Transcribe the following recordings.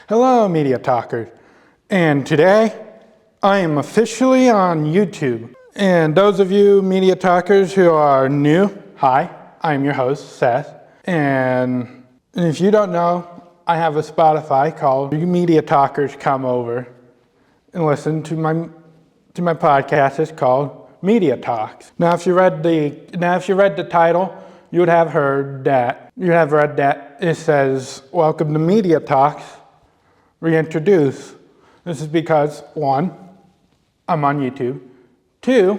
Hello, MediaTalkers. And today, I am officially on YouTube. And those of you MediaTalkers who are new, hi, I'm your host, Seth. And if you don't know, I have a Spotify called MediaTalkers Come Over and listen to my podcast. It's called MediaTalks. Now, if you read the title, you would have read that it says, "Welcome to MediaTalks Reintroduce." This is because, one, I'm on YouTube. Two,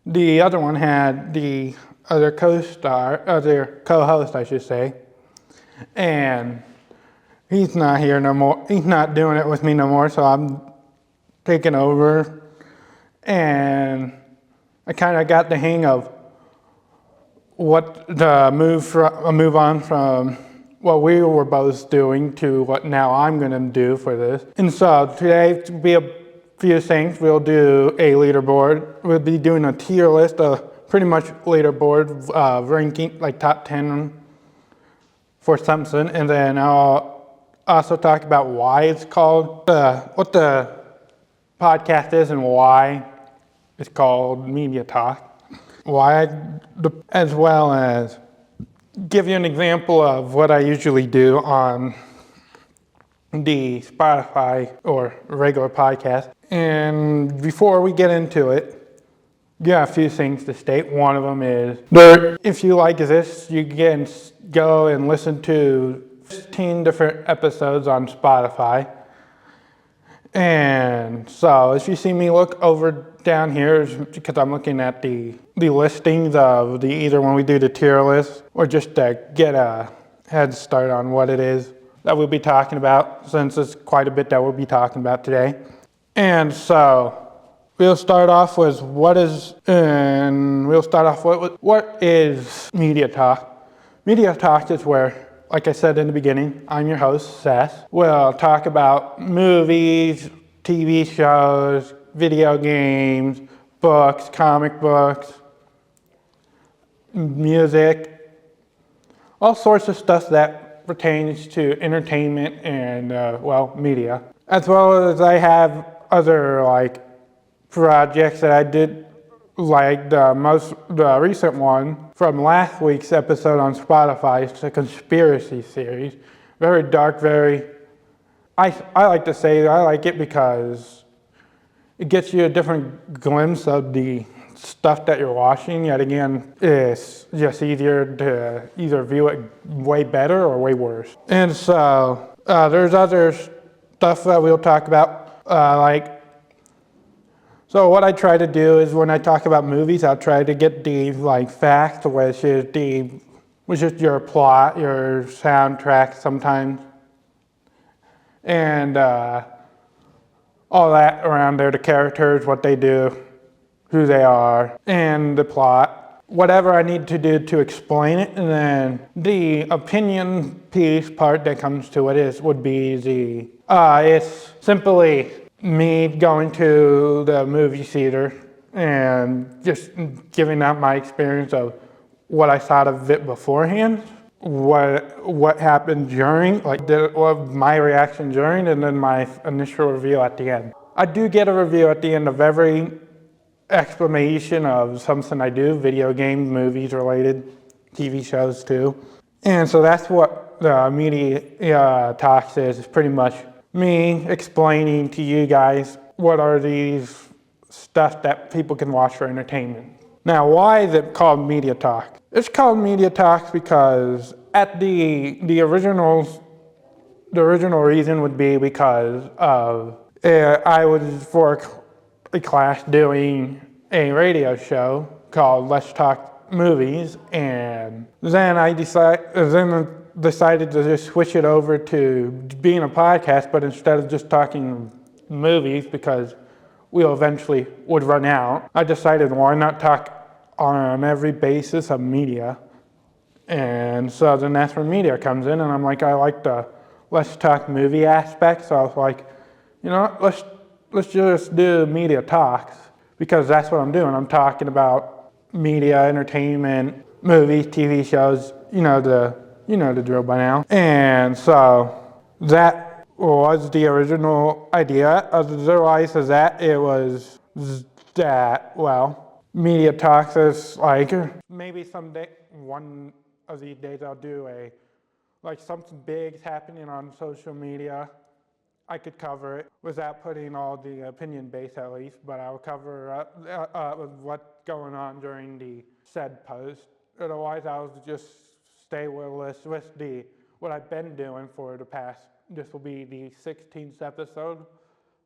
the other one had the other co-host, I should say, and he's not here no more. He's not doing it with me no more, so I'm taking over, and I kind of got the hang of what the move on from what we were both doing to what now I'm going to do for this. And so today, to be a few things, we'll do a leaderboard. We'll be doing a tier list, pretty much leaderboard, ranking like top 10 for something. And then I'll also talk about why it's called, what the podcast is and why it's called Media Talk. As well as give you an example of what I usually do on the Spotify or regular podcast. And before we get into it, a few things to state. One of them is, if you like this, you can go and listen to 15 different episodes on Spotify. And so if you see me look over down here, it's because I'm looking at the listings of either when we do the tier list or just to get a head start on what it is that we'll be talking about, since it's quite a bit that we'll be talking about today. And so we'll start off with what is Media Talk. Media Talk is where, like I said in the beginning, I'm your host, Seth. We'll talk about movies, TV shows, video games, books, comic books, music, all sorts of stuff that pertains to entertainment and, media. As well as I have other, projects that I did, like the recent one from last week's episode on Spotify. It's a conspiracy series. Very dark, I like to say I like it because it gets you a different glimpse of the stuff that you're watching. Yet again, it's just easier to either view it way better or way worse. And so there's other stuff that we'll talk about, So what I try to do is when I talk about movies, I'll try to get the facts, which is your plot, your soundtrack sometimes, and all that around there, the characters, what they do, who they are, and the plot, whatever I need to do to explain it. And then the opinion piece part that comes to it would be it's simply me going to the movie theater and just giving out my experience of what I thought of it beforehand, what happened during, my reaction during, and then my initial review at the end. I do get a review at the end of every explanation of something I do, video games, movies related, TV shows too. And so that's what the Media Talks is. It's pretty much me explaining to you guys what are these stuff that people can watch for entertainment. Now, why is it called Media Talk? It's called Media Talks because at the original reason would be because of I was for a class doing a radio show called Let's Talk Movies, and then I decided to just switch it over to being a podcast, but instead of just talking movies, because we eventually would run out, I decided why not talk on every basis of media. And so then that's where media comes in, and I'm like, I like the let's talk movie aspect, so I was like, let's just do Media Talks, because that's what I'm doing. I'm talking about media, entertainment, movies, TV shows, you know the drill by now. And so that was the original idea. Otherwise, is that it was that, well, MediaTalkers, like, maybe someday, one of these days I'll do like something big's happening on social media. I could cover it without putting all the opinion base at least, but I'll cover what's going on during the said post. Otherwise, I'll just stay with what I've been doing for the past. This will be the 16th episode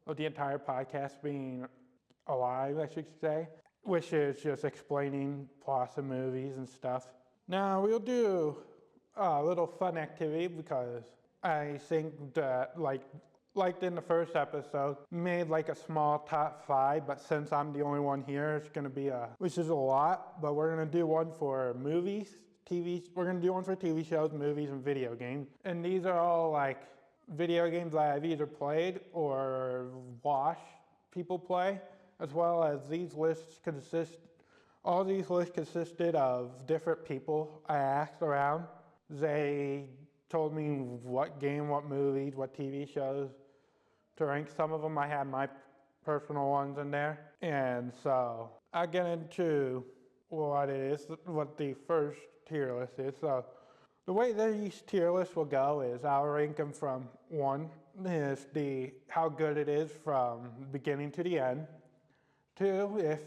of the entire podcast being alive, I should say, which is just explaining plots of movies and stuff. Now we'll do a little fun activity because I think that like in the first episode, made like a small top 5, but since I'm the only one here, it's gonna be which is a lot, but we're gonna do one for movies, we're gonna do one for TV shows, movies, and video games. And these are all like video games that I've either played or watched people play, as well as all these lists consisted of different people I asked around. They told me what game, what movies, what TV shows to rank. Some of them I had my personal ones in there. And so I'll get into what it is, what the first tier list is. So the way these tier lists will go is I'll rank them from 1 is how good it is from beginning to the end. 2, if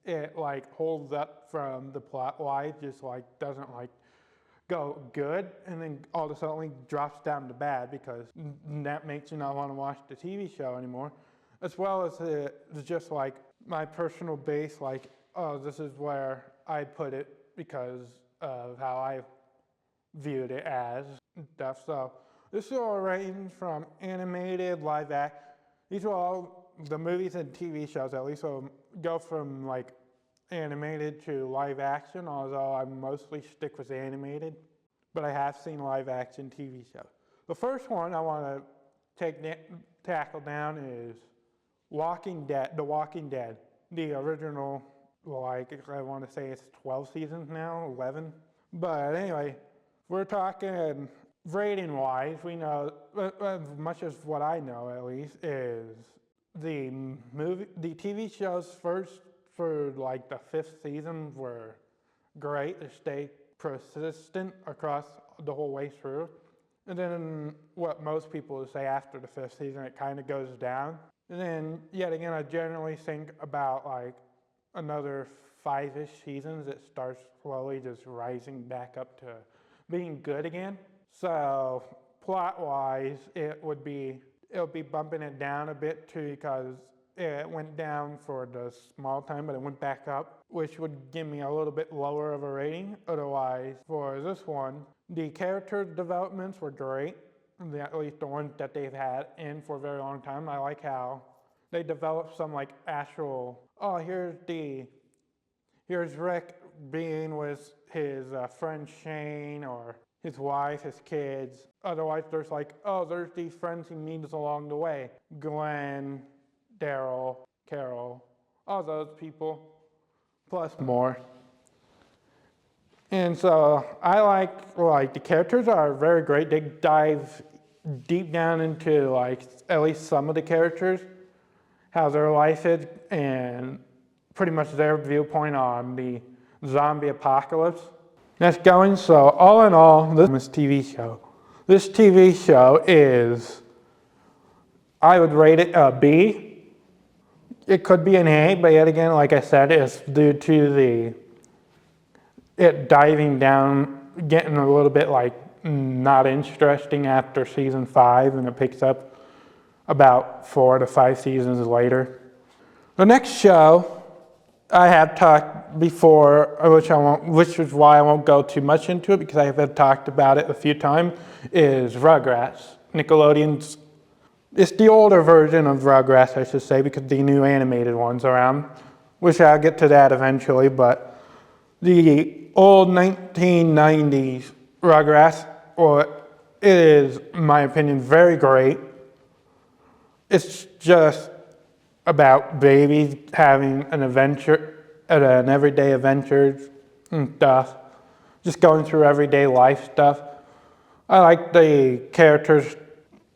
it like holds up from the plot wise, just like doesn't like go good, and then all of a sudden drops down to bad because that makes you not want to watch the TV show anymore. As well as it's just like my personal base, like, oh, this is where I put it because of how I viewed it as stuff. So this will range from animated, live act. These are all the movies and TV shows, at least, will go from like animated to live action, although I mostly stick with animated, but I have seen live action TV shows. The first one I want to tackle down is The Walking Dead, the original, like I want to say it's 12 seasons now, 11. But anyway, we're talking rating wise, we know, as much as what I know at least, is the TV shows first for like the 5th season were great. They stayed persistent across the whole way through. And then what most people would say after the 5th season, it kind of goes down. And then yet again, I generally think about like another 5-ish seasons, it starts slowly just rising back up to being good again. So plot wise, it'll be bumping it down a bit too, because it went down for the small time, but it went back up, which would give me a little bit lower of a rating. Otherwise, for this one, the character developments were great, at least the ones that they've had in for a very long time. I like how they developed some like actual, oh, here's Rick being with his friend Shane, or his wife, his kids. Otherwise, there's like, oh, there's these friends he meets along the way. Glenn, Daryl, Carol, all those people, plus more. And so I like the characters are very great. They dive deep down into like at least some of the characters, how their life is, and pretty much their viewpoint on the zombie apocalypse that's going. So all in all, this TV show is, I would rate it a B. It could be an A, but yet again, like I said, it's due to it diving down, getting a little bit like not interesting after season 5, and it picks up about 4 to 5 seasons later. The next show I have talked before, which is why I won't go too much into it, because I have talked about it a few times, is Rugrats, Nickelodeon's. It's the older version of Rugrats, I should say, because the new animated one's around, which I'll get to that eventually, but the old 1990s Rugrats, it is, in my opinion, very great. It's just about babies having an everyday adventures and stuff, just going through everyday life stuff. I like the characters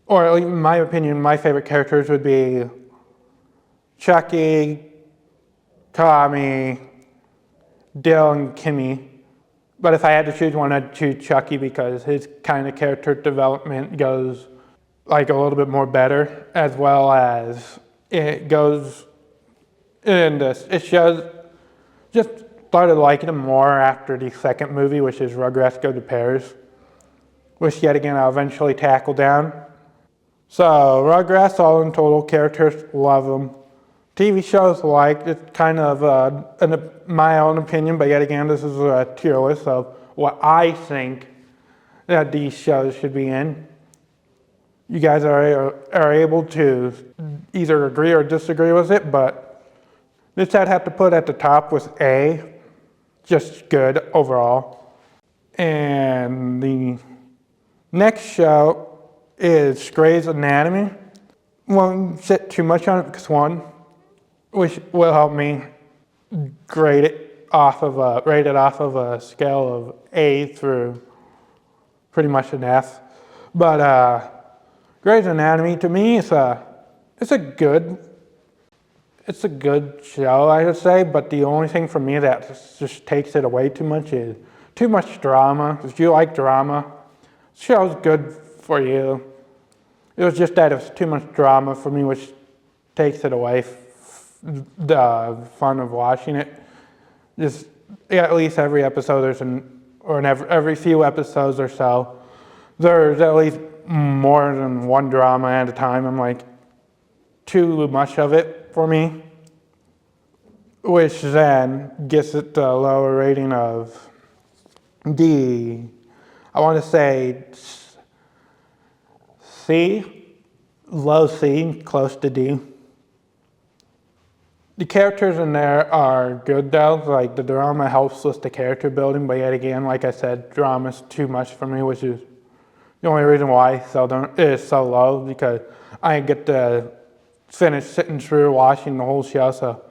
or at least in my opinion, my favorite characters would be Chucky, Tommy, Dale, and Kimmy. But if I had to choose one, I'd choose Chucky because his kind of character development goes like a little bit more better, as well as it goes in this. It shows, just started liking him more after the second movie, which is Rugrats Go to Paris, which yet again I'll eventually tackle down. So Rugrats, all in total, characters, love them. TV shows like, it's kind of my own opinion, but yet again this is a tier list of what I think that these shows should be in. You guys are able to either agree or disagree with it, but this I'd have to put at the top with A, just good overall. And the next show is Grey's Anatomy. Won't sit too much on it because one, which will help me rate it off of a scale of A through pretty much an F. But Grey's Anatomy to me it's a good show, I would say, but the only thing for me that just takes it away too much is too much drama. If you like drama, the show's good for you. It was just that it's too much drama for me, which takes it away the fun of watching it. Just at least every episode every few episodes or so, there's at least more than one drama at a time. I'm like, too much of it for me, which then gets it the lower rating of D. I want to say C, low C, close to D. The characters in there are good though, like the drama helps with the character building, but yet again, like I said, drama's too much for me, which is the only reason why it is so low, because I get to finish sitting through watching the whole show, so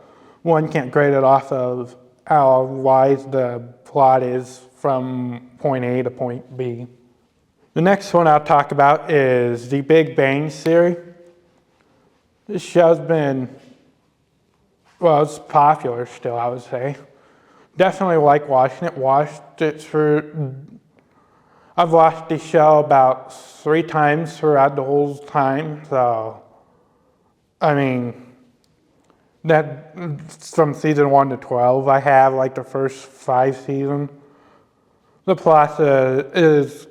one can't grade it off of how wise the plot is from point A to point B. The next one I'll talk about is The Big Bang Theory. This show's been, well, it's popular still, I would say. Definitely like watching it. I've watched the show about 3 times throughout the whole time, so, I mean, that from season 1 to 12, I have like the first 5 seasons. The plot is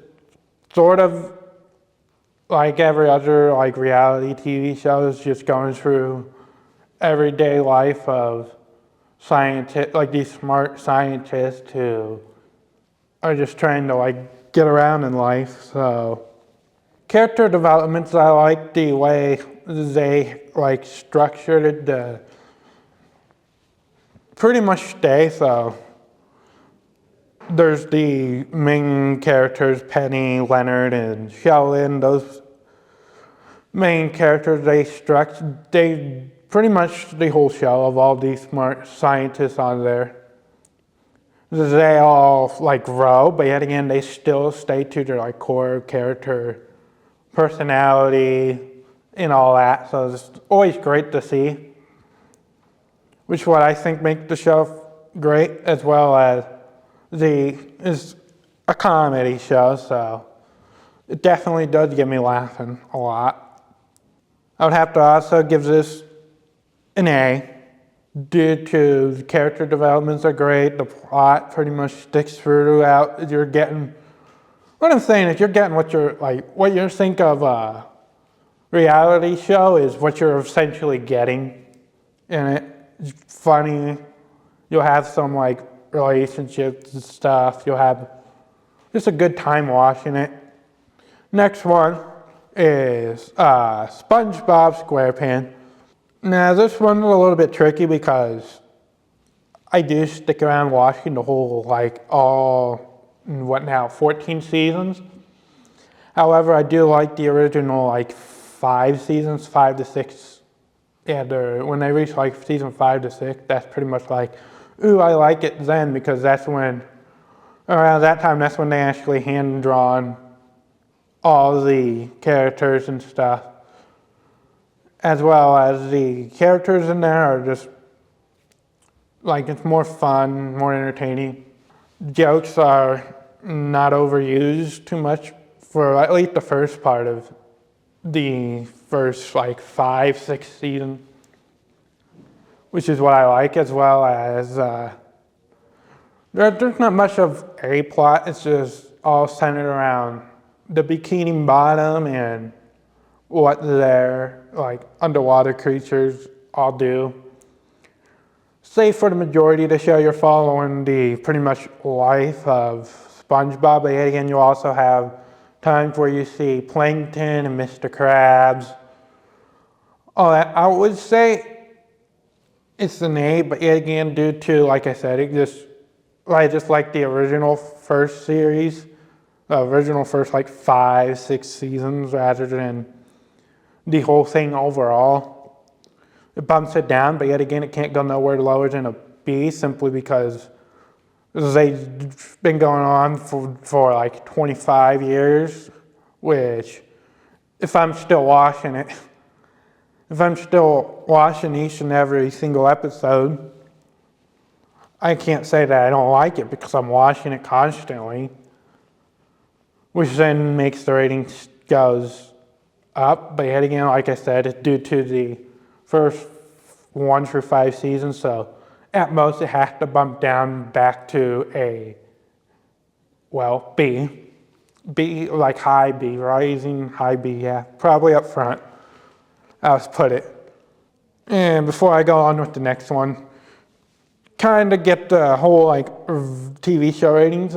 sort of like every other like reality TV show, is just going through everyday life of scientists, like these smart scientists who are just trying to like get around in life. So character developments, I like the way they like structured it to pretty much stay. So there's the main characters, Penny, Leonard, and Sheldon. Those main characters, they pretty much the whole show of all these smart scientists on there. They all like grow, but yet again, they still stay to their like core character, personality, and all that. So it's always great to see, which is what I think makes the show great, as well as it's a comedy show, so it definitely does get me laughing a lot. I would have to also give this an A, due to the character developments are great, the plot pretty much sticks throughout. What I'm saying is you're getting what you think of a reality show is what you're essentially getting in it. It's funny, you'll have some like relationships and stuff, you'll have just a good time watching it. Next one is SpongeBob SquarePants. Now this one's a little bit tricky because I do stick around watching the whole 14 seasons. However, I do like the original 5 seasons, 5 to 6. Yeah, when they reach season 5 to 6, that's pretty much ooh, I like it then, because around that time, that's when they actually hand-drawn all the characters and stuff, as well as the characters in there are just like, it's more fun, more entertaining. Jokes are not overused too much for at least the first part of the first like 5-6 seasons, which is what I like, as well as there's not much of a plot. It's just all centered around the Bikini Bottom and what their like underwater creatures all do. Save for the majority of the show, you're following the pretty much life of SpongeBob, but yet again you also have times where you see Plankton and Mr. Krabs. All that, I would say it's an A, but yet again, due to, like I said, I just like the original first series, the original first like 5-6 seasons, rather than the whole thing overall. It bumps it down, but yet again, it can't go nowhere lower than a B, simply because they've been going on for like 25 years, which, if I'm still watching each and every single episode, I can't say that I don't like it because I'm watching it constantly, which then makes the ratings goes up. But yet again, like I said, it's due to the first 1 through 5 seasons, so at most it has to bump down back to a, well, B. B, like high B, rising high B, yeah, probably up front, I'll put it. And before I go on with the next one, kind of get the whole like TV show ratings.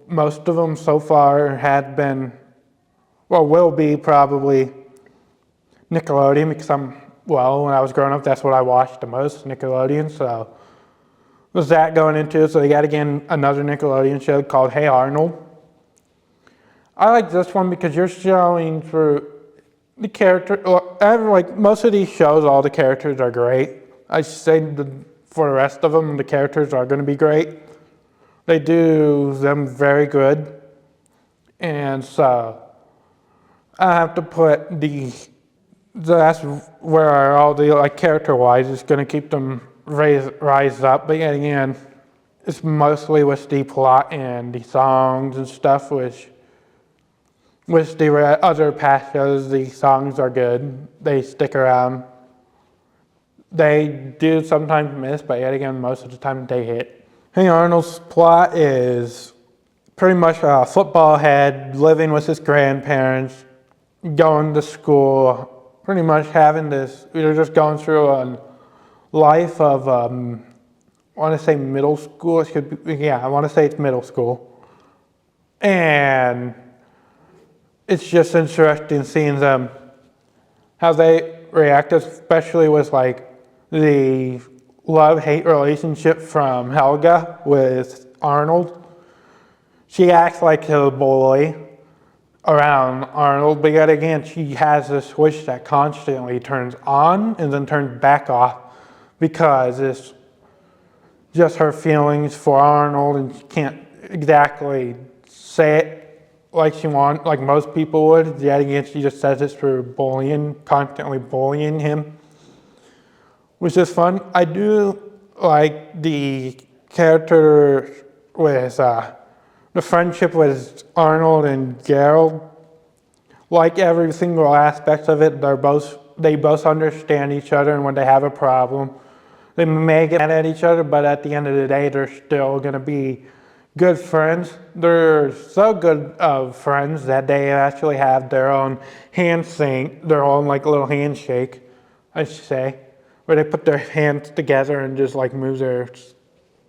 Most of them so far had been, well, will be probably Nickelodeon, because when I was growing up, that's what I watched the most, Nickelodeon. So was that going into it? So they got again another Nickelodeon show called Hey Arnold. I like this one because you're showing through the character. Like most of these shows, all the characters are great. I say for the rest of them, the characters are going to be great. They do them very good, and so I have to put that's where all the like character-wise is going to keep them rise up. But yet again, it's mostly with the plot and the songs and stuff, which with the other past shows, the songs are good. They stick around. They do sometimes miss, but yet again, most of the time they hit. Hey Arnold's plot is pretty much a football head living with his grandparents, going to school, pretty much having this, you're just going through a life of, I want to say middle school. It should be, yeah, I want to say it's middle school. And it's just interesting seeing them, how they react, especially with like the love-hate relationship from Helga with Arnold. She acts like a boy around Arnold, but yet again, she has this switch that constantly turns on and then turns back off because it's just her feelings for Arnold, and she can't exactly say it like she wants, like most people would. Yet again, she just says it through constantly bullying him, which is fun. I do like the character with the friendship with Arnold and Gerald. Like every single aspect of it, they both understand each other, and when they have a problem, they may get mad at each other, but at the end of the day, they're still going to be good friends. They're so good of friends that they actually have their own their own like little handshake, I should say, where they put their hands together and just like move their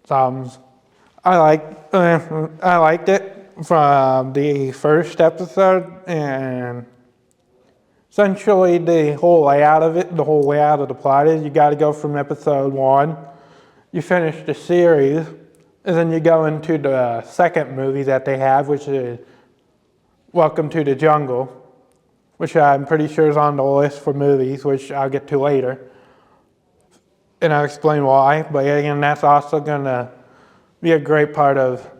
thumbs. I liked it from the first episode, and essentially the whole layout of the plot is you got to go from episode 1, you finish the series, and then you go into the second movie that they have, which is Welcome to the Jungle, which I'm pretty sure is on the list for movies, which I'll get to later, and I'll explain why. But again, that's also going to be a great part of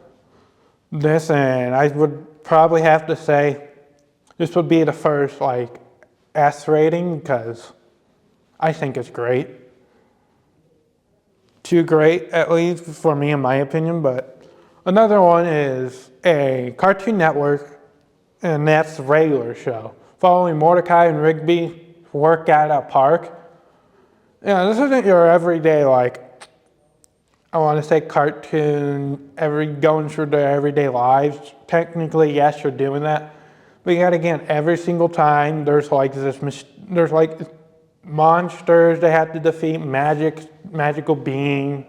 this, and I would probably have to say This would be the first like S rating because I think it's great. Too great, at least for me in my opinion, but another one is a Cartoon Network, and that's the regular show. Following Mordecai and Rigby work at a park. Yeah, this isn't your everyday, like, I want to say cartoon, going through their everyday lives. Technically, yes, you're doing that. But yet again, every single time, there's like monsters they have to defeat, magical being.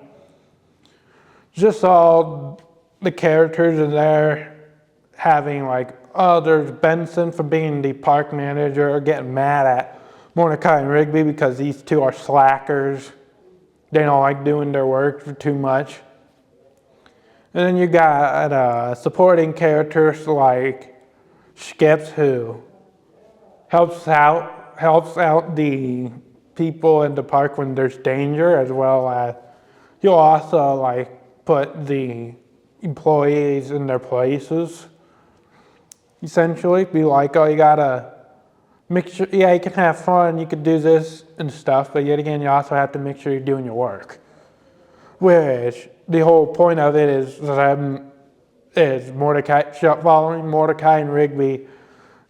Just all the characters in there having like, oh, there's Benson for being the park manager, getting mad at Mordecai and Rigby because these two are slackers. They don't like doing their work for too much. And then you got supporting characters like Skips, who helps out the people in the park when there's danger, as well as you'll also like put the employees in their places. Essentially, be like, oh, you gotta make sure, yeah, you can have fun, you could do this and stuff, but yet again, you also have to make sure you're doing your work. Which the whole point of it is following Mordecai and Rigby,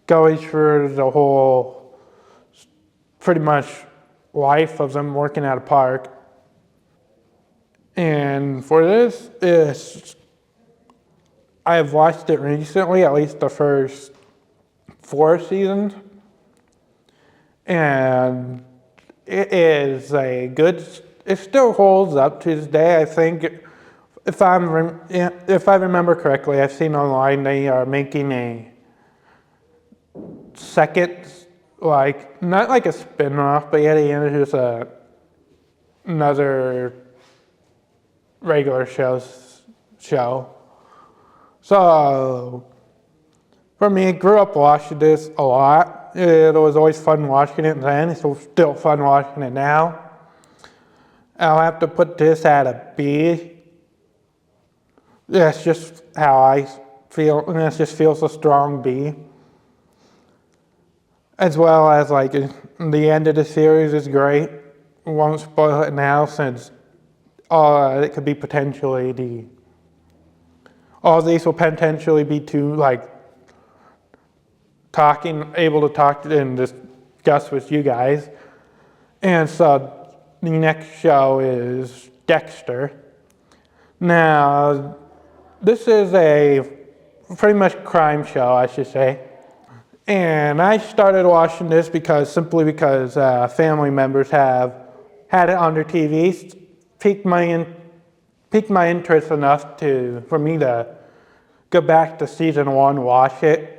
going through the whole pretty much life of them working at a park. And for this, I have watched it recently, at least the first 4 seasons. And it is it still holds up to this day. I think if I remember correctly, I've seen online they are making a second, like, not like a spin-off, but yet again, it's just another regular show. So, for me, I grew up watching this a lot. It was always fun watching it then. It's still fun watching it now. I'll have to put this at a B. That's just how I feel, and it just feels a strong B. As well as like the end of the series is great. Won't spoil it now since it could be potentially all these will potentially be too like able to talk and discuss with you guys. And so the next show is Dexter. Now, this is a pretty much crime show, I should say. And I started watching this simply because family members have had it on their TVs, piqued my interest enough for me to go back to season 1, watch it.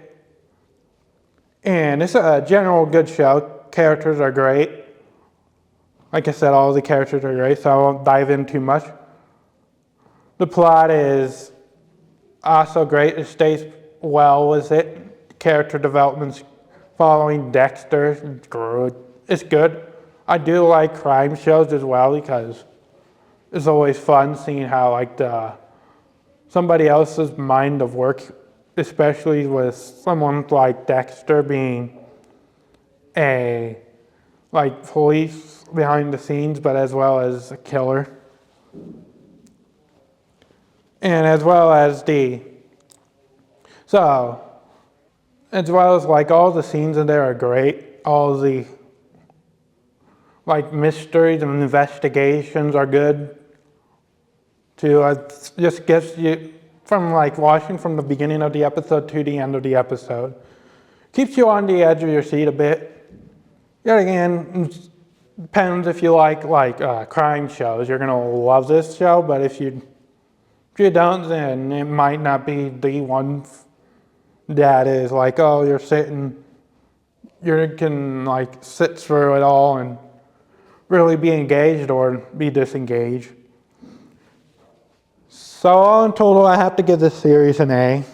And it's a general good show. Characters are great. Like I said, all the characters are great, so I won't dive in too much. The plot is also great. It stays well with it. Character development's following Dexter. It's good. I do like crime shows as well because it's always fun seeing how like somebody else's mind of work, especially with someone like Dexter being a like police behind the scenes, but as well as a killer. And as well as like all the scenes in there are great. All the like mysteries and investigations are good too. It just gets you from like watching from the beginning of the episode to the end of the episode. Keeps you on the edge of your seat a bit. Yet again, depends if you like crime shows. You're gonna love this show, but if you don't, then it might not be the one that is like, oh, you can like sit through it all and really be engaged or be disengaged. So all in total, I have to give this series an A.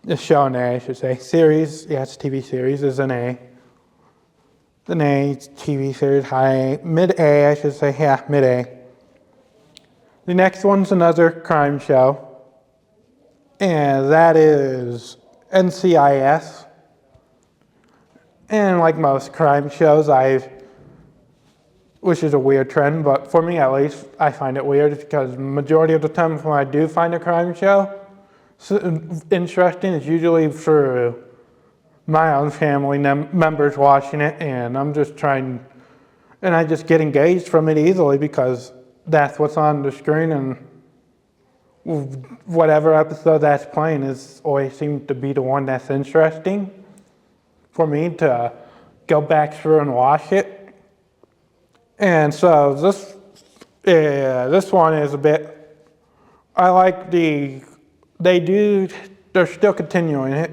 This show an A, I should say. Series, yeah, it's a TV series, is an A. An A, TV series, high, mid-A, I should say, yeah, mid-A. The next one's another crime show, and that is NCIS. And like most crime shows, which is a weird trend, but for me at least, I find it weird because majority of the time when I do find a crime show interesting, it's usually through my own family members watching it, and I just get engaged from it easily because that's what's on the screen, and whatever episode that's playing is always seems to be the one that's interesting for me to go back through and watch it. And so this one is a bit, I like they're still continuing it.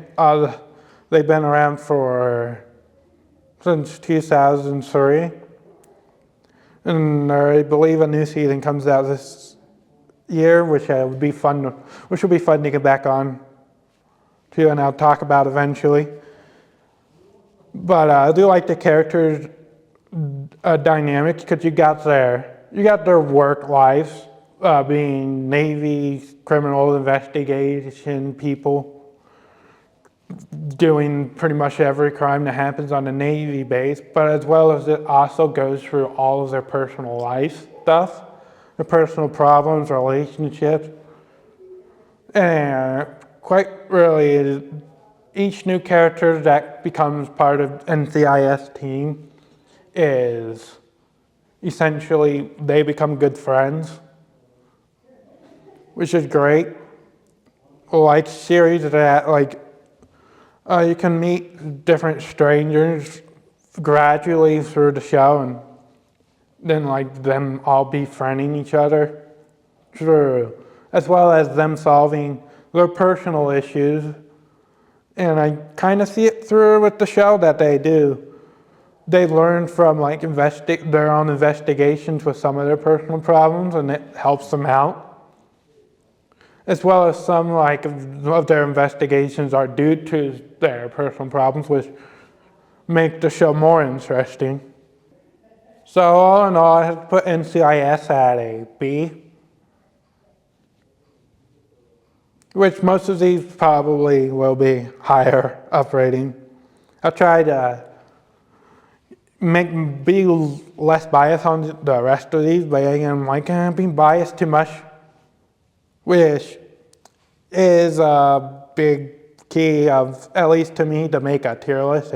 They've been around since 2003. And I believe a new season comes out this year, which will be fun to get back on to, and I'll talk about eventually. But I do like the characters' dynamic because you got their work lives, being Navy criminal investigation people, doing pretty much every crime that happens on the Navy base, but as well as it also goes through all of their personal life stuff, their personal problems, relationships, and quite really each new character that becomes part of NCIS team is essentially they become good friends, which is great. Like series that you can meet different strangers gradually through the show, and then them all befriending each other through, as well as them solving their personal issues. And I kind of see it through with the show that they do. They learn from their own investigations with some of their personal problems, and it helps them out. As well as some of their investigations are due to their personal problems, which make the show more interesting. So all in all, I have to put NCIS at a B, which most of these probably will be higher up rating. I'll try to be less biased on the rest of these, but again, being biased too much, which is a big key of, at least to me, to make a tier list.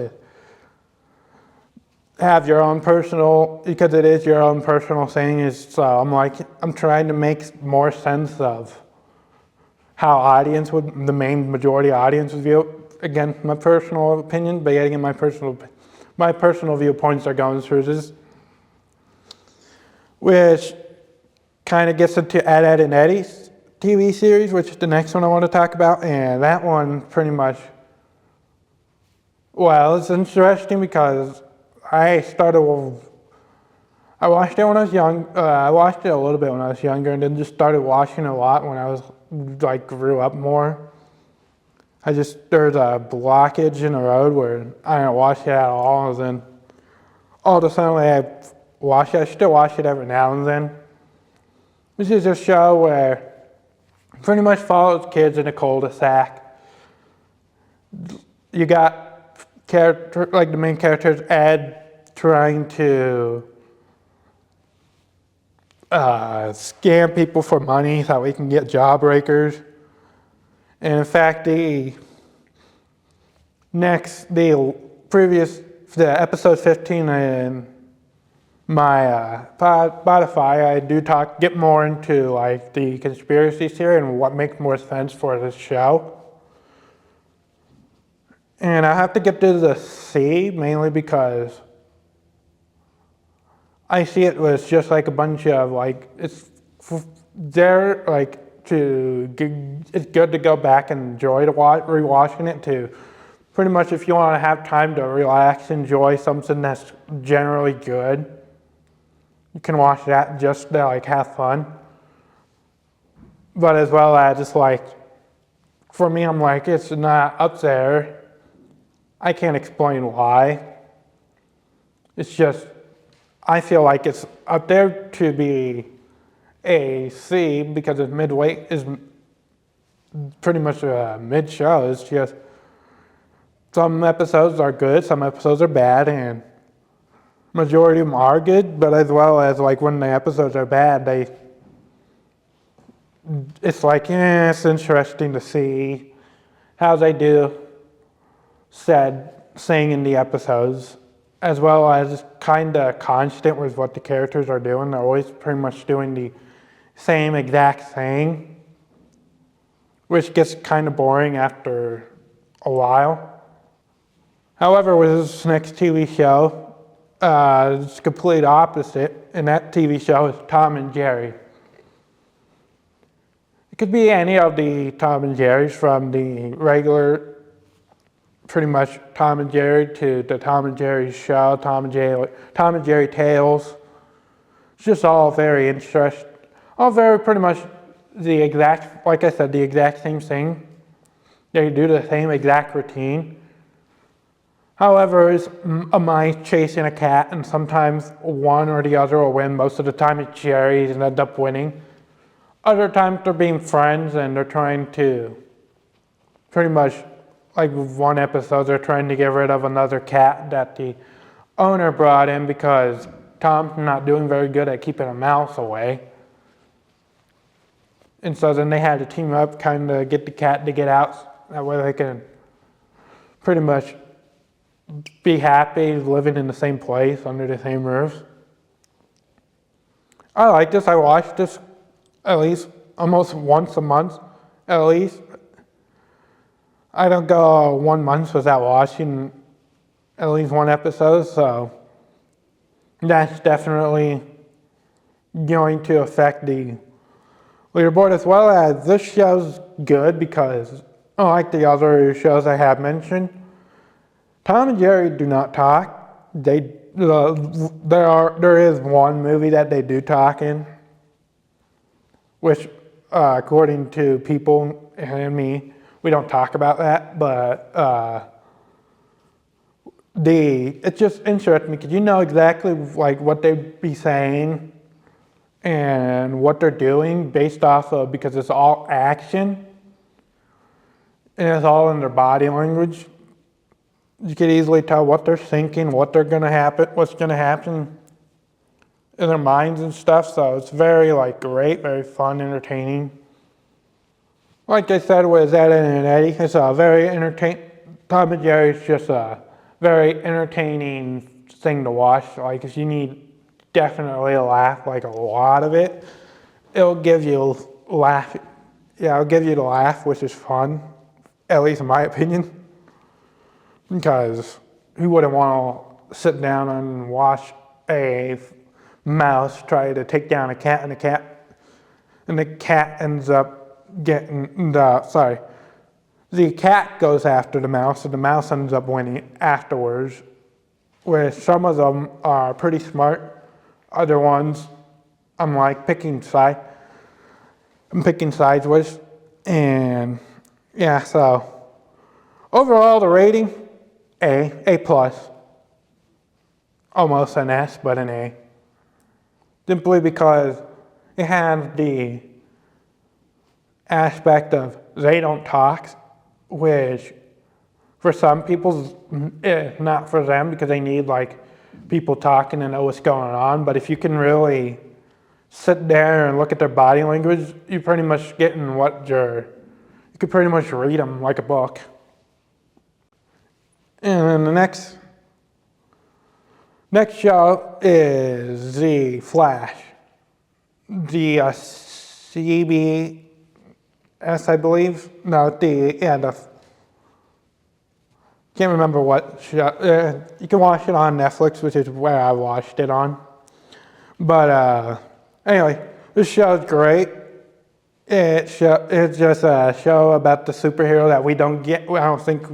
Have your own personal, because it is your own personal thing. So I'm trying to make more sense of how the main majority audience would view it. Again, my personal opinion, but yet again, my personal viewpoints are going through this, which kind of gets into Ed, and Eddie's TV series, which is the next one I want to talk about. And that one pretty much, it's interesting because I watched it when I was young. I watched it a little bit when I was younger, and then just started watching it a lot when I was grew up more. There's a blockage in the road where I didn't watch it at all, and then all of a sudden I still watch it every now and then. This is a show where pretty much follows kids in a cul-de-sac. You got the main characters, Ed, trying to scam people for money so we can get jawbreakers. And in fact, the episode 15 in my Spotify, I do get more into the conspiracy theory and what makes more sense for this show. And I have to get to the C mainly because I see it was just a bunch of it's good to go back and enjoy rewatching it to pretty much if you want to have time to relax, enjoy something that's generally good. You can watch that just to have fun. But as well as it's for me, I'm it's not up there. I can't explain why. It's just, I feel it's up there to be a C because it's midweight, is pretty much a mid show. It's just, some episodes are good, some episodes are bad, and majority of them are good, but as well as like when the episodes are bad, it's like, it's interesting to see how they do saying in the episodes, as well as kind of constant with what the characters are doing. They're always pretty much doing the same exact thing, which gets kind of boring after a while. However, with this next TV show, it's complete opposite, and that TV show is Tom and Jerry. It could be any of the Tom and Jerrys, from the regular, pretty much Tom and Jerry, to the Tom and Jerry show, Tom and Jerry Tales. It's just all very interesting. All very pretty much the exact, like I said, the exact same thing. They do the same exact routine. However, it's a mice chasing a cat, and sometimes one or the other will win. Most of the time it's Jerry and end up winning. Other times they're being friends and they're trying to, pretty much, like one episode, they're trying to get rid of another cat that the owner brought in because Tom's not doing very good at keeping a mouse away. And so then they had to team up, kind of get the cat to get out. That way they can pretty much be happy living in the same place, under the same roof. I like this. I watch this at least almost once a month, at least. I don't go 1 month without watching at least one episode, so that's definitely going to affect the leaderboard, as well as this show's good because, unlike the other shows I have mentioned, Tom and Jerry do not talk. There is one movie that they do talk in, which, according to people and me, we don't talk about that, but it's just interesting because you know exactly like what they'd be saying and what they're doing based off of, because it's all action and it's all in their body language. You can easily tell what they're thinking, what's going to happen in their minds and stuff. So it's very great, very fun, entertaining. Like I said with Ed and Eddie, it's a very entertaining. Tom and Jerry is just a very entertaining thing to watch. Like if you need definitely a laugh, like a lot of it, it'll give you laugh. Yeah, it'll give you the laugh, which is fun, at least in my opinion. Because who wouldn't want to sit down and watch a mouse try to take down a cat, and the cat ends up the cat goes after the mouse, and the mouse ends up winning afterwards. Where some of them are pretty smart, other ones I'm picking sides with, and yeah. So overall, the rating A plus, almost an S, but an A, simply because it has the aspect of they don't talk, which for some people not for them, because they need people talking and know what's going on. But if you can really sit there and look at their body language, you're pretty much getting you could pretty much read them like a book. And then the next show is The Flash. The CBS, I believe. No, can't remember what show. You can watch it on Netflix, which is where I watched it on. But anyway, this show is great. It's just a show about the superhero that we don't get. I don't think,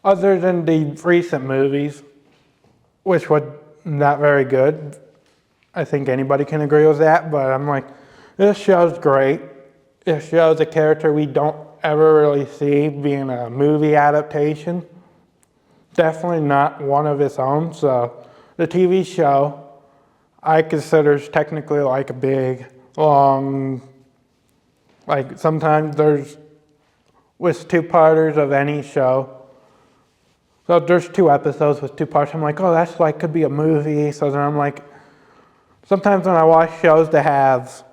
other than the recent movies, which were not very good. I think anybody can agree with that. But I'm this show's great. It shows a character we don't ever really see being a movie adaptation. Definitely not one of its own. So the TV show I consider is technically a big, long, sometimes there's, with two-parters of any show, So there's 2 episodes with 2 parts. I'm like, oh, that's like could be a movie. So then I'm like, sometimes when I watch shows that have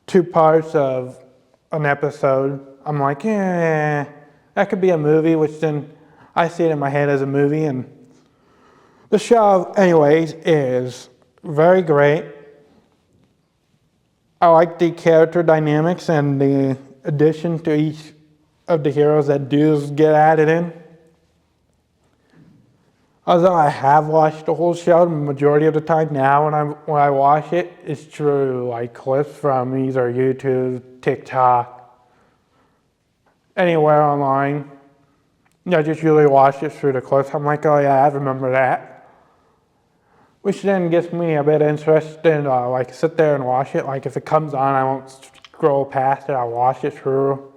2 parts of an episode, I'm like, yeah, that could be a movie, which then I see it in my head as a movie. And the show, anyways, is very great. I like the character dynamics and the addition to each of the heroes that do get added in. Although I have watched the whole show, the majority of the time now when I watch it, it's through like clips from either YouTube, TikTok, anywhere online. I just usually watch it through the clips. I'm like, oh yeah, I remember that. Which then gets me a bit interested, like sit there and watch it. Like if it comes on, I won't scroll past it, I'll watch it through.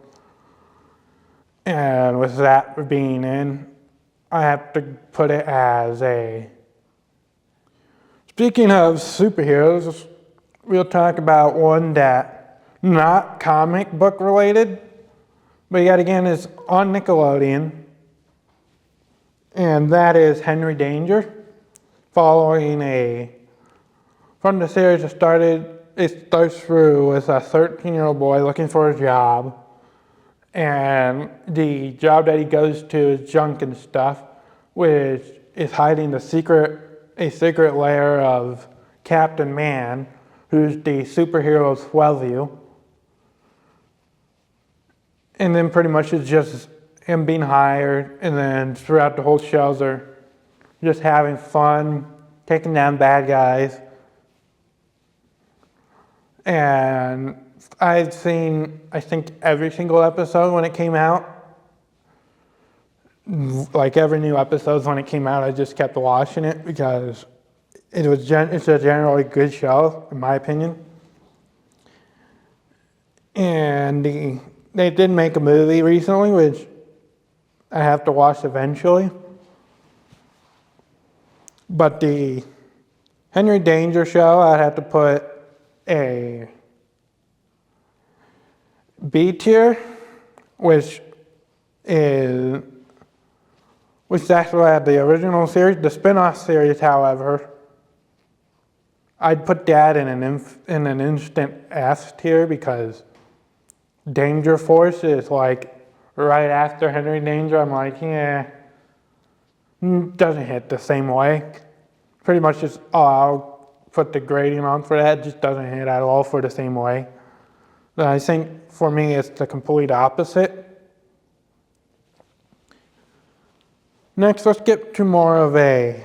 And with that being in, I have to put it as a... Speaking of superheroes, we'll talk about one that not comic book related, but yet again is on Nickelodeon, and that is Henry Danger. Following from the series it starts through with a 13-year-old boy looking for a job, and the job that he goes to is junk and stuff, which is hiding a secret lair of Captain Man, who's the superhero's Swellview. And then pretty much it's just him being hired, and then throughout the whole show they're just having fun, taking down bad guys. And I've seen, I think, every single episode when it came out. Like every new episode when it came out, I just kept watching it because it's a generally good show, in my opinion. And they did make a movie recently, which I have to watch eventually. But the Henry Danger show, I'd have to put a B tier, which actually had the original series. The spin-off series, however, I'd put that in an instant F tier because Danger Force is like right after Henry Danger. I'm like, yeah, doesn't hit the same way. Pretty much just, I'll put the grading on for that. It just doesn't hit at all for the same way. But I think for me it's the complete opposite. Next, let's get to more of a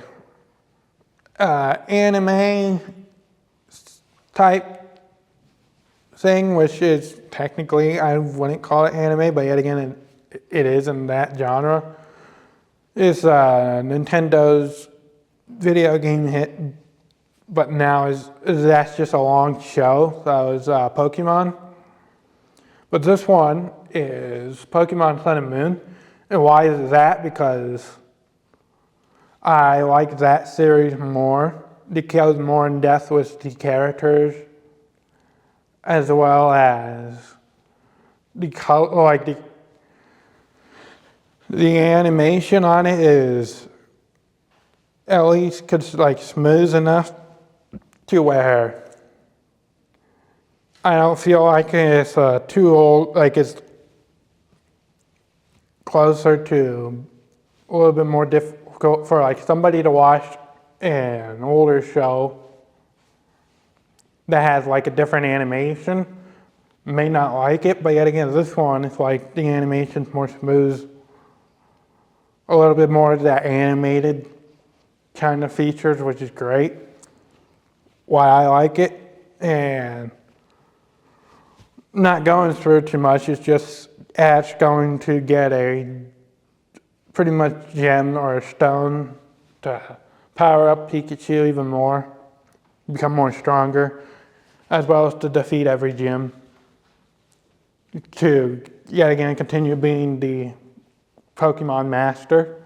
anime type thing, which is technically, I wouldn't call it anime, but yet again, it is in that genre. It's Nintendo's video game hit, but now that's just a long show. That was Pokemon. But this one is Pokemon Sun and Moon. And why is that? Because I like that series more. It goes more in depth with the characters, as well as the animation on it is at least smooth enough to where I don't feel like it's too old, like it's closer to a little bit more difficult for like somebody to watch an older show that has like a different animation. May not like it, but yet again, this one, it's like the animation's more smooth, a little bit more of that animated kind of features, which is great. Why I like it, and not going through too much, it's just Ash going to get a pretty much gem or a stone to power up Pikachu even more, become more stronger, as well as to defeat every gym, to yet again continue being the Pokemon master.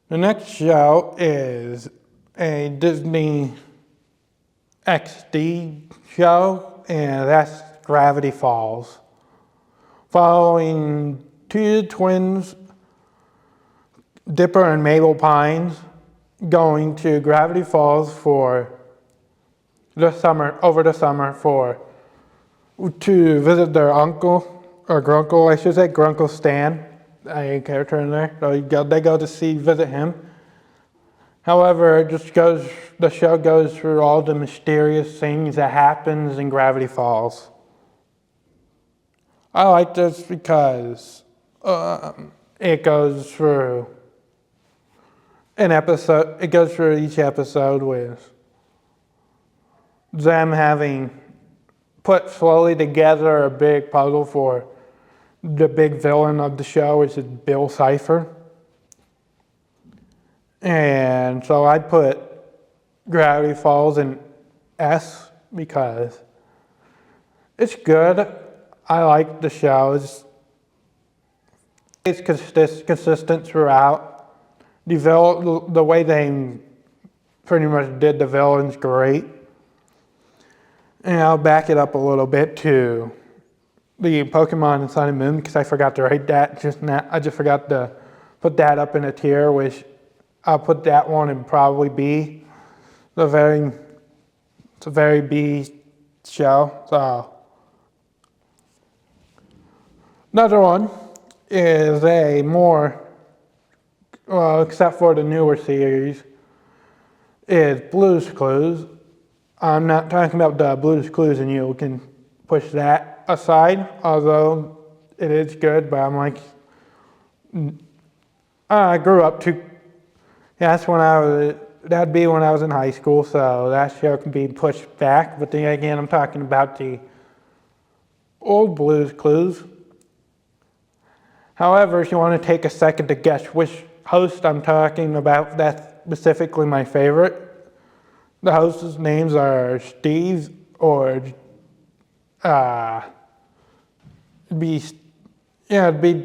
The next show is a Disney XD show, and that's Gravity Falls. Following two twins Dipper and Mabel Pines going to Gravity Falls for the summer, over the summer, to visit their uncle, or grunkle, I should say, Grunkle Stan, a character in there. So they go to visit him. However, the show goes through all the mysterious things that happens in Gravity Falls. I like this because it goes through each episode with them having put slowly together a big puzzle for the big villain of the show, which is Bill Cipher. And so I put Gravity Falls in S because it's good. I like the show. It's consistent throughout. The way they pretty much did the villains great. And I'll back it up a little bit to the Pokemon and Sun and Moon because I forgot to write that just now. I just forgot to put that up in a tier, which I'll put that one in probably B. It's a very B show. So another one is a more, well, except for the newer series, is Blue's Clues. I'm not talking about the Blue's Clues, and you can push that aside, although it is good, but I'm like, I grew up to, that'd be when I was in high school, so that show can be pushed back, but then again, I'm talking about the old Blue's Clues. However, if you want to take a second to guess which host I'm talking about, that's specifically my favorite. The hosts' names are Steve or it'd be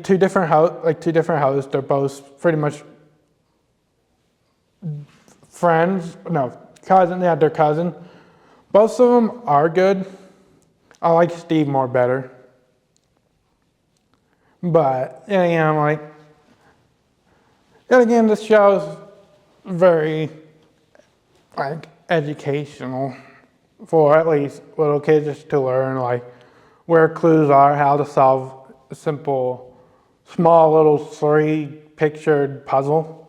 two different hosts. They're both pretty much friends. No, cousin. Yeah, they're cousin. Both of them are good. I like Steve more better. But I'm like, and again, this show's very educational for at least little kids, just to learn where clues are, how to solve a simple, small little 3-pictured puzzle,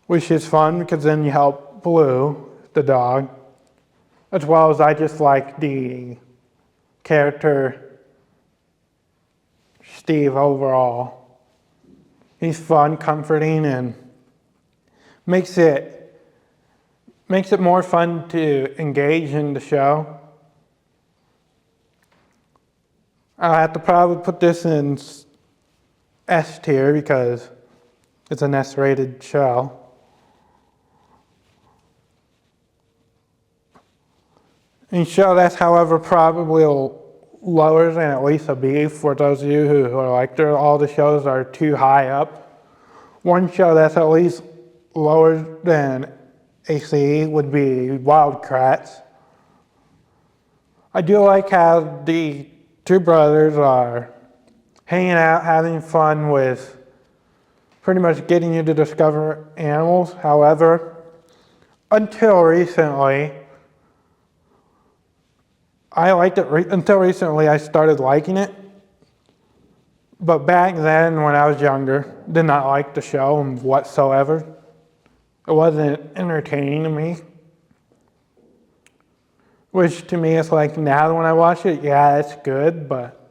which is fun because then you help Blue, the dog, as well as I just like the character Steve overall. He's fun, comforting, and makes it more fun to engage in the show. I'll have to probably put this in S tier because it's an S-rated show. And show that's, however, probably lower than at least a B for those of you who are like, all the shows are too high up. One show that's at least lower than a C would be Wildcrats. I do like how the two brothers are hanging out, having fun with pretty much getting you to discover animals. However, until recently, I started liking it. But back then, when I was younger, did not like the show whatsoever. It wasn't entertaining to me. Which to me is like, now when I watch it, yeah, it's good, but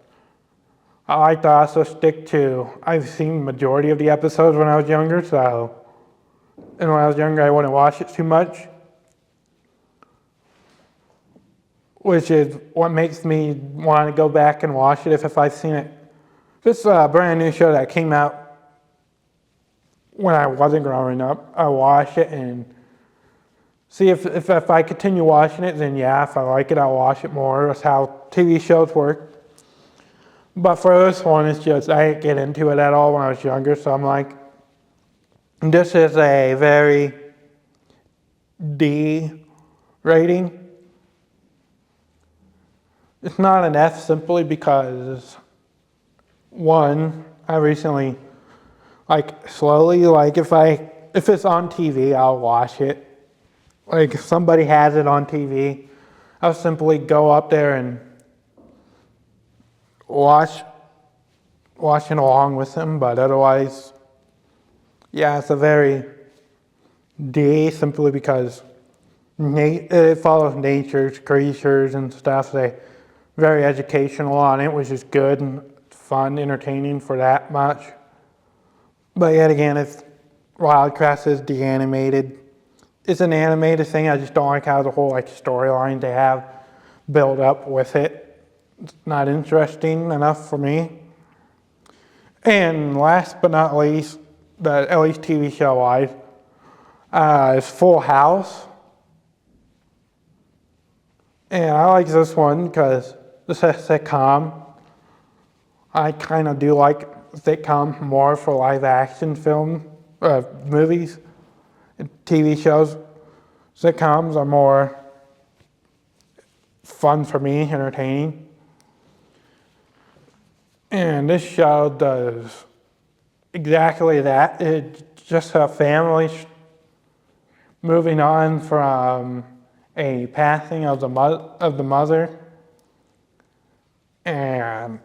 I like to also stick to, I've seen the majority of the episodes when I was younger, and when I was younger, I wouldn't watch it too much. Which is what makes me want to go back and watch it if I've seen it. This is a brand new show that came out when I wasn't growing up. I watch it and see if I continue watching it, then yeah, if I like it, I'll watch it more. That's how TV shows work. But for this one, it's just, I didn't get into it at all when I was younger, so I'm like, this is a very D rating. It's not an F simply because, one, I recently like slowly. Like if it's on TV, I'll watch it. Like if somebody has it on TV, I'll simply go up there and watching along with them. But otherwise, yeah, it's a very D simply because it follows nature's creatures and stuff. They very educational on it, which is good and fun, entertaining for that much. But yet again, if Wildcrafts is de-animated, it's an animated thing. I just don't like how the whole like storyline they have built up with it. It's not interesting enough for me. And last but not least, at least TV show wise, is Full House. And I like this one because this is a sitcom. I kind of do like sitcom more for live action movies. TV shows, sitcoms are more fun for me, entertaining. And this show does exactly that. It's just a family moving on from a passing of the mother, and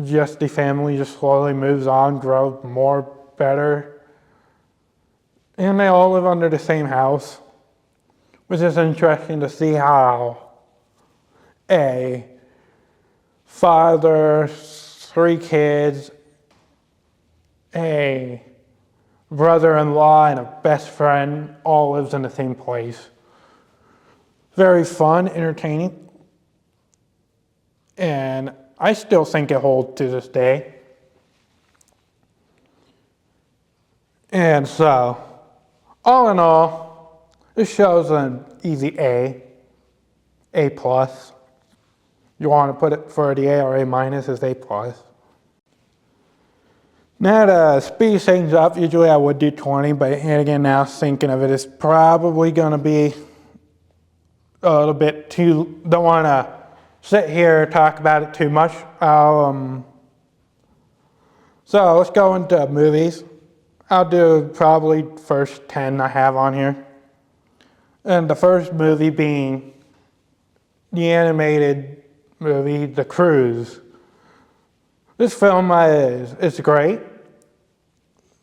just the family just slowly moves on, grows more better. And they all live under the same house, which is interesting to see how a father, 3 kids, a brother-in-law, and a best friend all lives in the same place. Very fun, entertaining, and I still think it holds to this day. And so, all in all, this show's an easy A plus. You want to put it for the A or A minus is A plus. Now to speed things up, usually I would do 20, but again now thinking of it, it's probably going to be a little bit too, don't want to sit here and talk about it too much. So let's go into movies. I'll do probably first 10 I have on here. And the first movie being the animated movie, The Cruise. This film is great.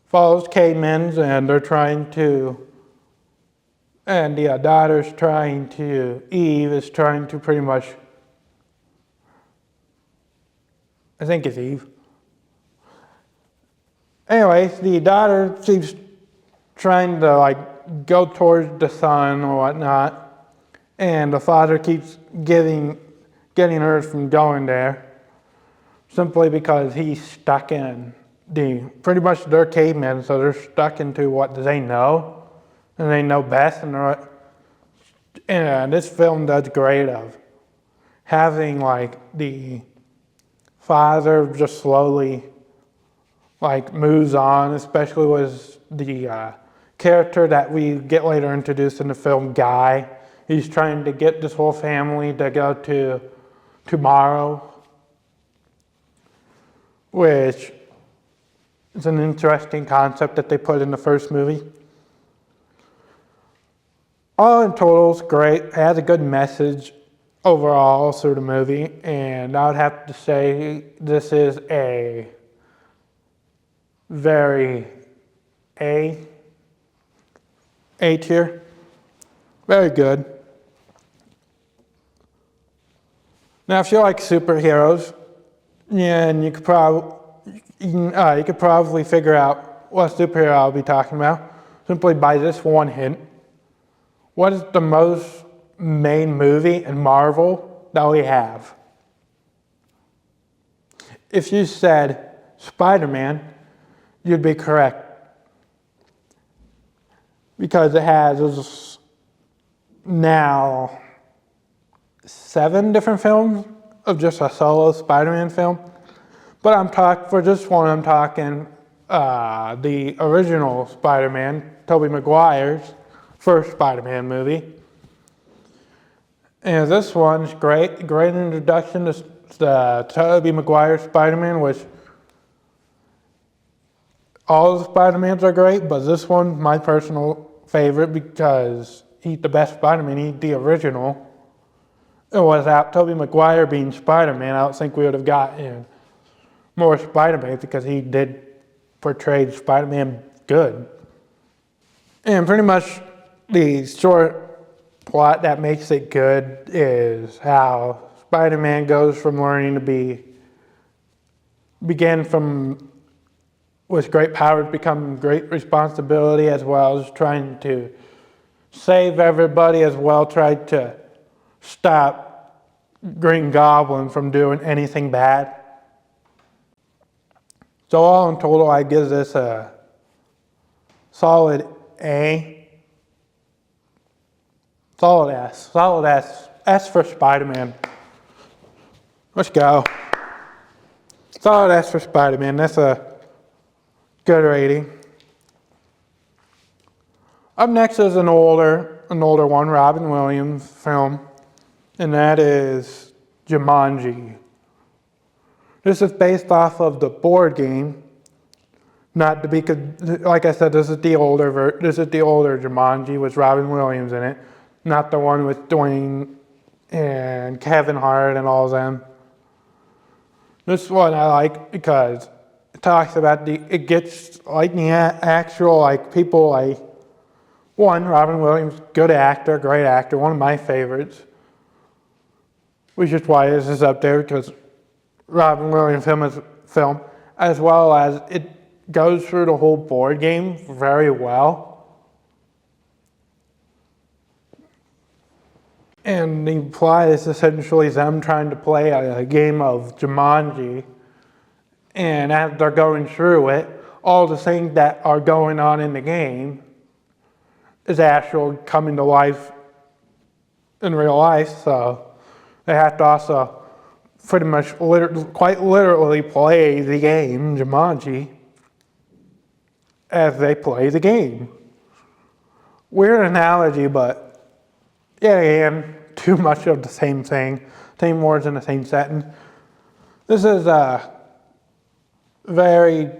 Follows cavemen and they're trying to, and the daughter's trying to, Eve is trying to pretty much, I think it's Eve. Anyways, the daughter keeps trying to like go towards the sun or whatnot, and the father keeps getting her from going there, simply because he's stuck in pretty much they're cavemen, so they're stuck into what they know, and they know best, and this film does great of having like the father just slowly like moves on, especially with the character that we get later introduced in the film, Guy. He's trying to get this whole family to go to tomorrow, which is an interesting concept that they put in the first movie. All in total, it's great. It has a good message overall through the movie, and I would have to say this is a very A tier. Very good. Now, if you like superheroes, yeah, and you could probably figure out what superhero I'll be talking about simply by this one hint. What is the most main movie in Marvel that we have? If you said Spider-Man, you'd be correct. Because it has now 7 different films of just a solo Spider-Man film. But for this one, I'm talking the original Spider-Man, Tobey Maguire's first Spider-Man movie. And this one's great. Great introduction to the Tobey Maguire Spider-Man, which all the Spider-Mans are great, but this one's my personal favorite because he's the best Spider-Man. He's the original. And without Tobey Maguire being Spider-Man, I don't think we would have gotten more Spider-Man because he did portray Spider-Man good. And pretty much the short plot that makes it good is how Spider-Man goes from learning to begin from with great power to become great responsibility, as well as trying to save everybody, as well try to stop Green Goblin from doing anything bad. So all in total, I give this a solid A. Solid S. S for Spider-Man. Let's go. Solid S for Spider-Man. That's a good rating. Up next is an older one, Robin Williams film, and that is Jumanji. This is based off of the board game. Not to be, like I said, this is the older Jumanji with Robin Williams in it, not the one with Dwayne and Kevin Hart and all of them. This one I like because it talks about it gets like the actual like people like one, Robin Williams, good actor, great actor, one of my favorites, which is why this is up there because Robin Williams film, as well as it goes through the whole board game very well. And the plot is essentially them trying to play a game of Jumanji. And as they're going through it, all the things that are going on in the game is actually coming to life in real life. So they have to also pretty much quite literally play the game Jumanji as they play the game. Weird analogy, but yeah, again, too much of the same thing, same words in the same sentence. This is a very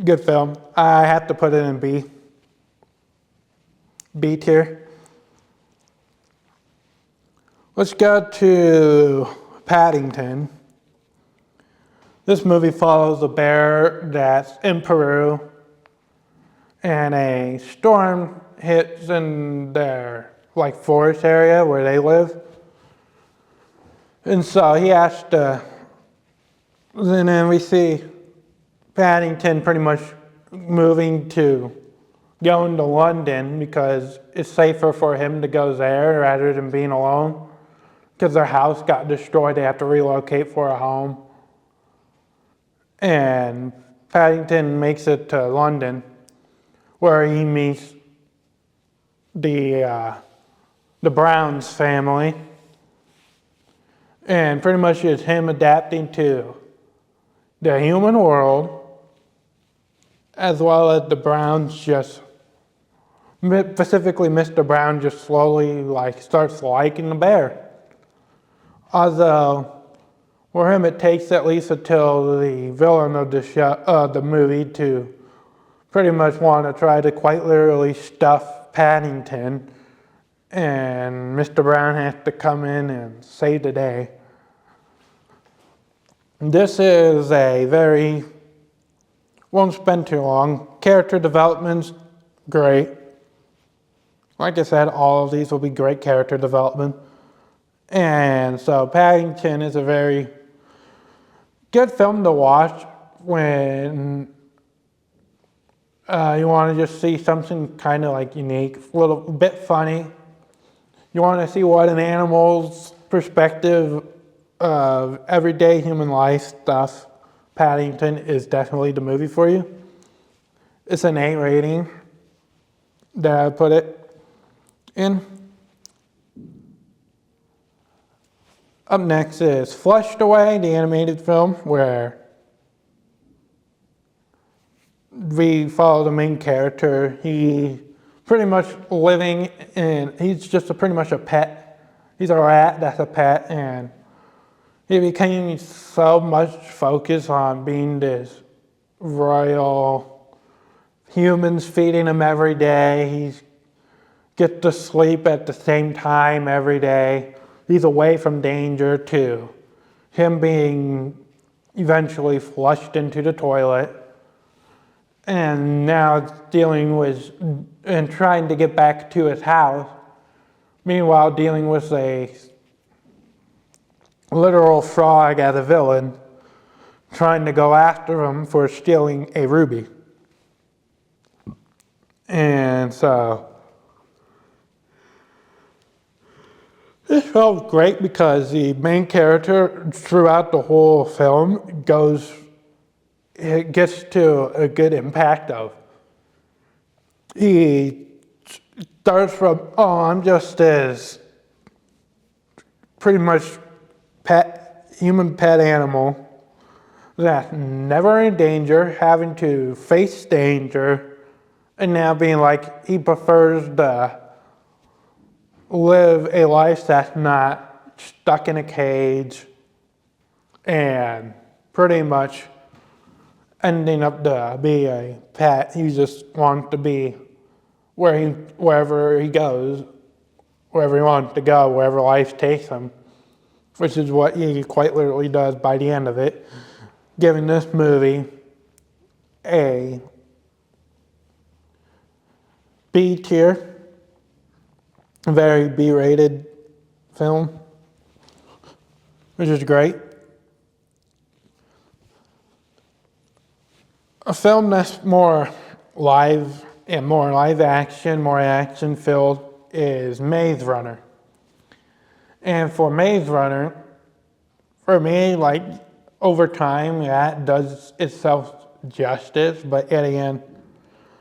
good film. I have to put it in B tier. Let's go to Paddington. This movie follows a bear that's in Peru, and a storm hits in their like forest area where they live. And so he has to, and then we see Paddington pretty much going to London because it's safer for him to go there rather than being alone. Because their house got destroyed, they have to relocate for a home. And Paddington makes it to London, where he meets the Browns family. And pretty much it's him adapting to the human world, as well as the Browns specifically Mr. Brown just slowly starts liking the bear. Although, for him it takes at least until the villain of the movie to pretty much want to try to quite literally stuff Paddington, and Mr. Brown has to come in and save the day. This is won't spend too long. Character development's great. Like I said, all of these will be great character development. And so Paddington is a very good film to watch when you want to just see something kind of like unique, a little bit funny. You want to see what an animal's perspective of everyday human life stuff. Paddington is definitely the movie for you. It's an A rating that I put it in. Up next is Flushed Away, the animated film, where we follow the main character. He pretty much he's just pretty much a pet. He's a rat that's a pet, and he became so much focused on being this royal humans feeding him every day. He gets to sleep at the same time every day. He's away from danger to him being eventually flushed into the toilet. And now it's dealing with and trying to get back to his house. Meanwhile, dealing with a literal frog as a villain, trying to go after him for stealing a ruby. And so it felt great because the main character throughout the whole film gets to a good impact of. He starts from, oh, I'm just this pretty much human pet animal that's never in danger, having to face danger, and now being like he prefers to live a life that's not stuck in a cage and pretty much ending up to be a pet. He just wants to be wherever he goes, wherever he wants to go, wherever life takes him, which is what he quite literally does by the end of it, giving this movie a B tier, very B-rated film, which is great. A film that's more live action, more action filled is Maze Runner. And for Maze Runner, for me, like over time, yeah, it does itself justice, but yet again,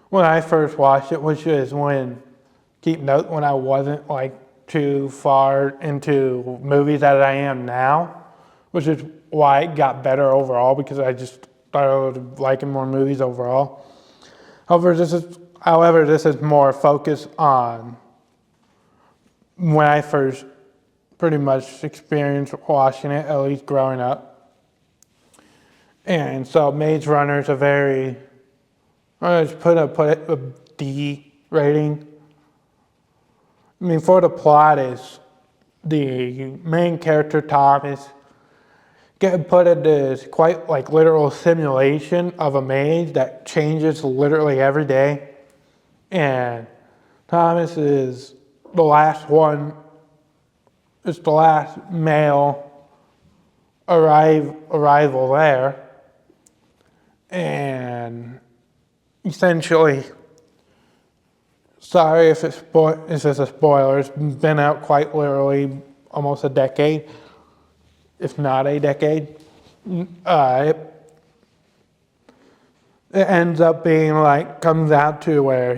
when I first watched it, which is when I wasn't like too far into movies as I am now, which is why it got better overall, because I just started liking more movies overall. However, this is more focused on when I first pretty much experienced watching it, at least growing up. And so Maze Runner is I just put it a D rating. I mean, for the plot is the main character, Thomas, get put into this quite like literal simulation of a maze that changes literally every day. And Thomas is the last one, it's the last male arrival there. And essentially, sorry if it's a spoiler, it's been out quite literally almost a decade, if not a decade. It ends up being like, comes out to where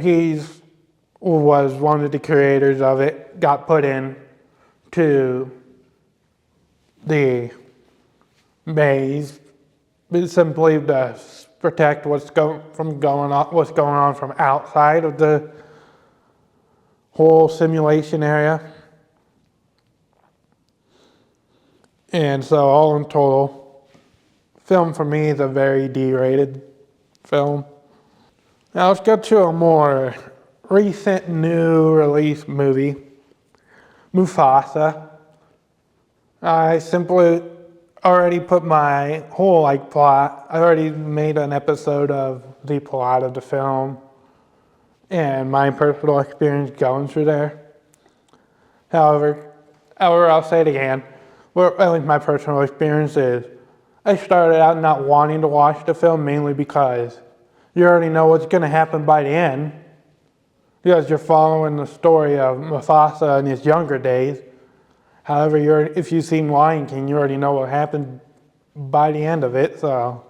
was one of the creators of it, got put in to the maze simply to protect what's going on from outside of the whole simulation area. And so all in total, film for me is a very D-rated film. Now let's go to a more recent new release movie, Mufasa. I simply already put my whole plot. I already made an episode of the plot of the film and my personal experience going through there. However, I'll say it again. Well, at least my personal experience is, I started out not wanting to watch the film mainly because you already know what's going to happen by the end, because you're following the story of Mufasa in his younger days. However, if you've seen Lion King, you already know what happened by the end of it. So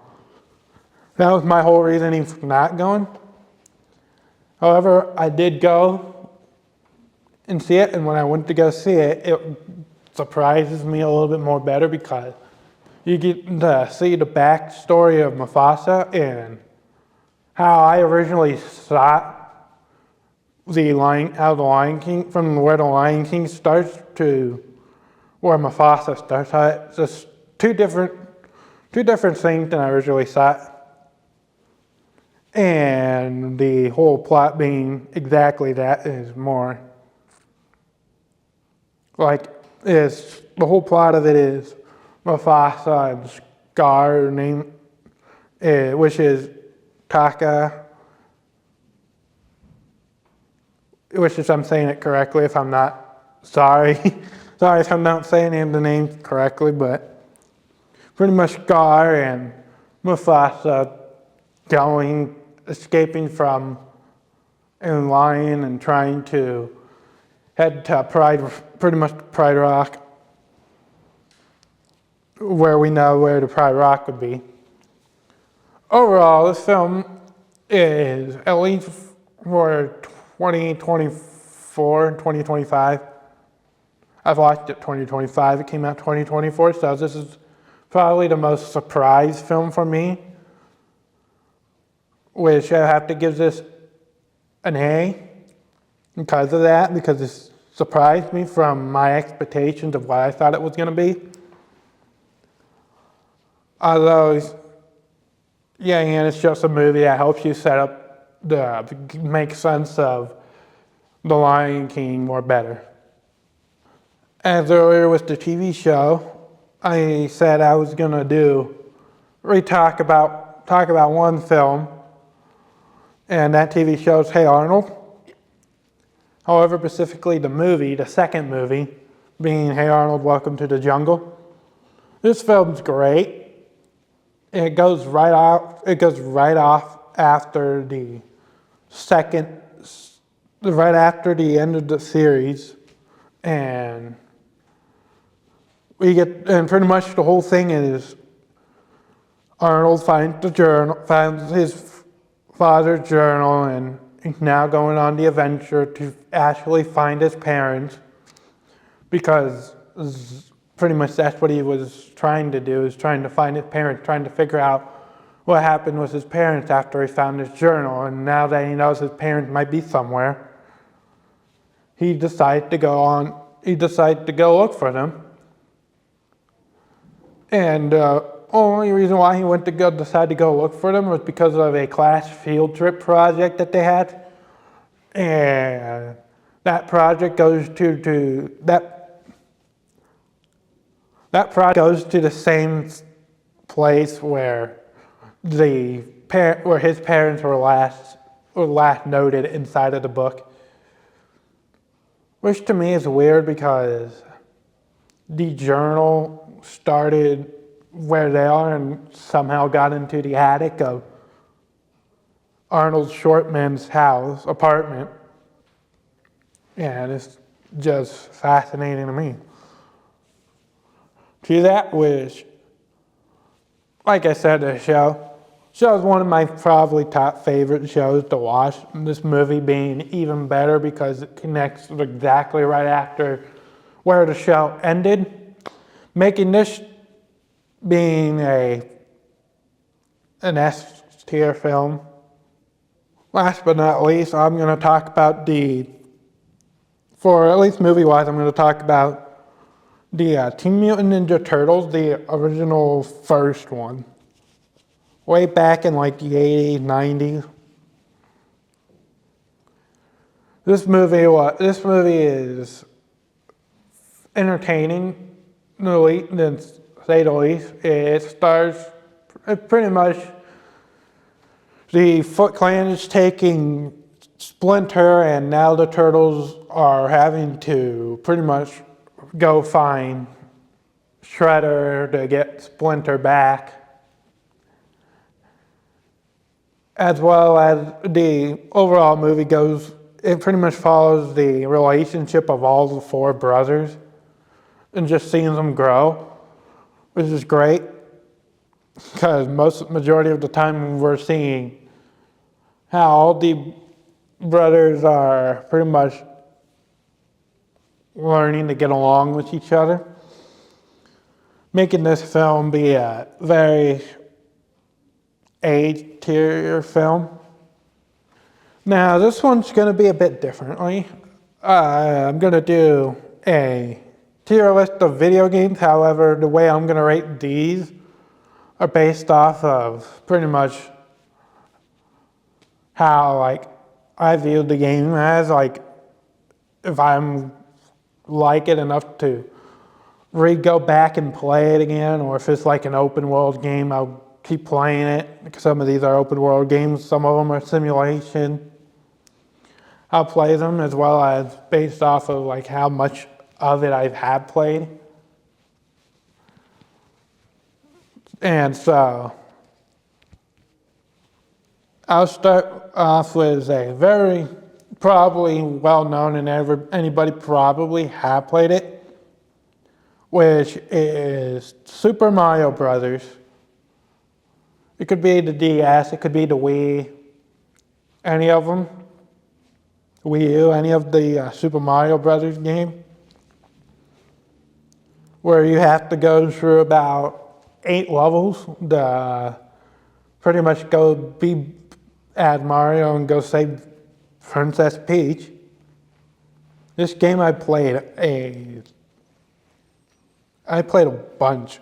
that was my whole reasoning for not going. However, I did go and see it, and when I went to go see it, it surprises me a little bit more better because you get to see the backstory of Mufasa and how I originally thought how the Lion King, from where the Lion King starts to where Mufasa starts. It's just two different things than I originally thought. And the whole plot being exactly that is more like the whole plot of it is Mufasa and Scar name, which is Taka, which is I'm saying it correctly if I'm not, sorry. Sorry if I'm not saying the name correctly, but pretty much Scar and Mufasa escaping from a lion and trying to head to pretty much Pride Rock, where we know where the Pride Rock would be. Overall, this film is, at least for 2024 and 2025, I've watched it 2025, it came out 2024, so this is probably the most surprise film for me, which I have to give this an A because of that, because it surprised me from my expectations of what I thought it was going to be. Although, yeah, and it's just a movie that helps you set up make sense of The Lion King more better. As earlier with the TV show, I said I was gonna talk about one film, and that TV show is Hey Arnold. However, specifically the second movie, being Hey Arnold, Welcome to the Jungle. This film's great. It goes right off after right after the end of the series, and pretty much the whole thing is Arnold finds his father's journal, and he's now going on the adventure to actually find his parents, because pretty much that's what he was trying to do, is trying to find his parents, trying to figure out what happened with his parents after he found his journal. And now that he knows his parents might be somewhere, he decided to go look for them. And the only reason why he decided to go look for them was because of a class field trip project that they had. And that project goes to the same place where his parents were last noted inside of the book. Which to me is weird, because the journal started where they are and somehow got into the attic of Arnold Shortman's apartment. And it's just fascinating to me. To that, which, like I said, the show is one of my probably top favorite shows to watch. This movie being even better because it connects exactly right after where the show ended, making this being an S-tier film. Last but not least, I'm going to talk about for at least movie-wise, I'm going to talk about the Teen Mutant Ninja Turtles, the original first one, way back in like the 80s, 90s. This movie is entertaining, to say the least. It stars pretty much the Foot Clan is taking Splinter, and now the Turtles are having to pretty much go find Shredder to get Splinter back. As well as the overall movie it pretty much follows the relationship of all the four brothers and just seeing them grow, which is great, because majority of the time we're seeing how all the brothers are pretty much learning to get along with each other, making this film be a very A-tier film. Now, this one's going to be a bit differently. I'm going to do a tier list of video games. However, the way I'm going to rate these are based off of pretty much how like I viewed the game as, like if I'm like it enough to go back and play it again, or if it's like an open world game, I'll keep playing it, because some of these are open world games, some of them are simulation. I'll play them, as well as based off of like how much of it I have played. And so I'll start off with a very probably well known, and anybody probably have played it, which is Super Mario Brothers. It could be the DS, it could be the Wii, any of them. Wii U, any of the Super Mario Brothers game, where you have to go through about 8 levels to pretty much go be as Mario and go save Princess Peach. This game I played a bunch.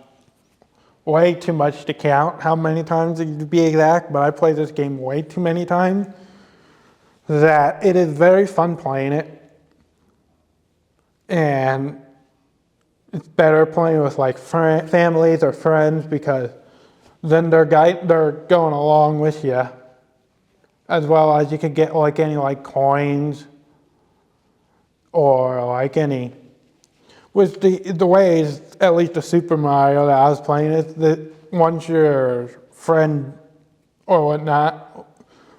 Way too much to count how many times to be exact, but I played this game way too many times that it is very fun playing it. And it's better playing with like families or friends, because then they're going along with you, as well as you can get like any like coins or like any. With the ways, at least the Super Mario that I was playing, is that once your friend or whatnot,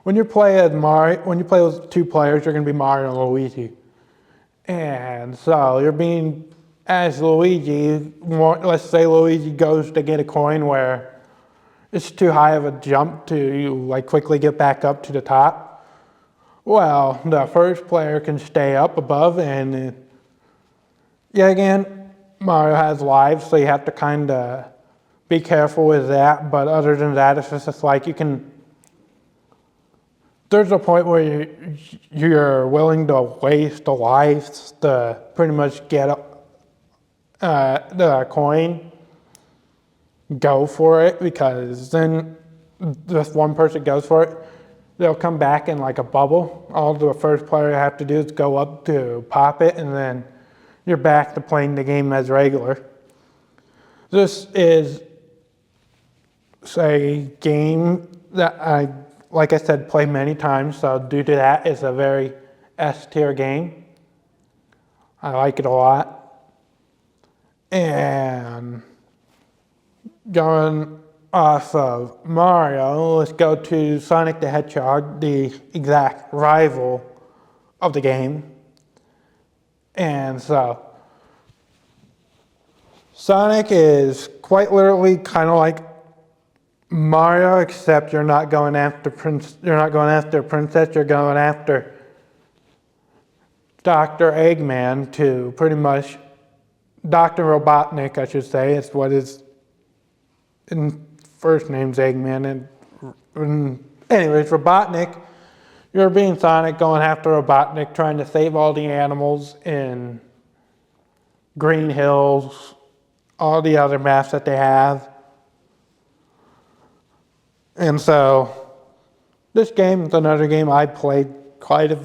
when you play as Mario, when you play with 2 players, you're going to be Mario and Luigi. And so you're being as Luigi. Let's say Luigi goes to get a coin where it's too high of a jump to like quickly get back up to the top. Well, the first player can stay up above, and yeah, again, Mario has lives, so you have to kind of be careful with that. But other than that, it's just like you can. There's a point where you're willing to waste a life to pretty much get the coin. Go for it, because then just one person goes for it, they'll come back in like a bubble. All the first player have to do is go up to pop it, and then you're back to playing the game as regular. This is a game that I, like I said, play many times, so due to that, it's a very S-tier game. I like it a lot. And going off of Mario, let's go to Sonic the Hedgehog, the exact rival of the game. And so Sonic is quite literally kind of like Mario, except you're not going after a princess, you're going after Dr. Eggman to pretty much Dr. Robotnik, I should say. It's what his first name's Eggman, and anyways, Robotnik. You're being Sonic, going after Robotnik, trying to save all the animals in Green Hills, all the other maps that they have. And so this game is another game I played quite a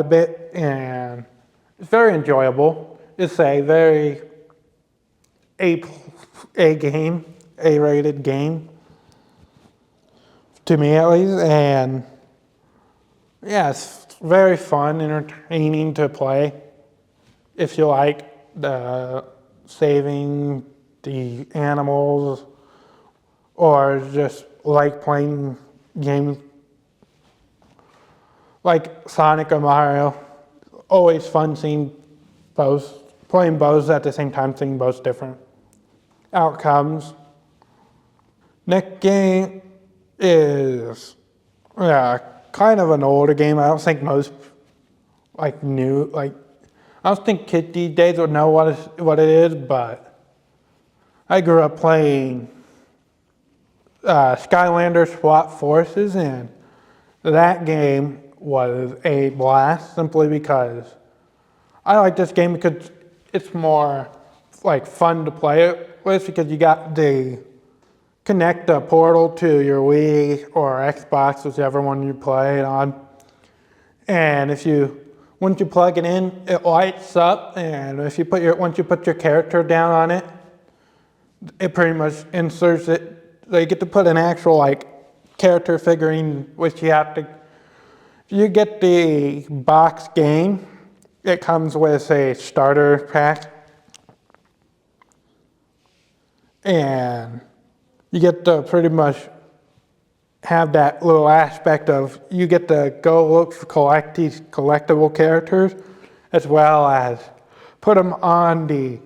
bit, and it's very enjoyable. It's a very A-rated game, to me at least, and yeah, it's very fun, entertaining to play if you like the saving the animals, or just like playing games like Sonic or Mario. Always fun seeing playing both at the same time, seeing both different outcomes. Next game is kind of an older game. I don't think most I don't think kids these days would know what it is, but I grew up playing Skylanders SWAT Forces, and that game was a blast, simply because I like this game because it's more like fun to play it with, because you got the connect the portal to your Wii or Xbox, whichever one you play it on. And once you plug it in, it lights up, and once you put your character down on it, it pretty much inserts it. So you get to put an actual character figurine, which you get the box game. It comes with a starter pack, and you get to pretty much have that little aspect of you get to go look for collect these collectible characters, as well as put them on the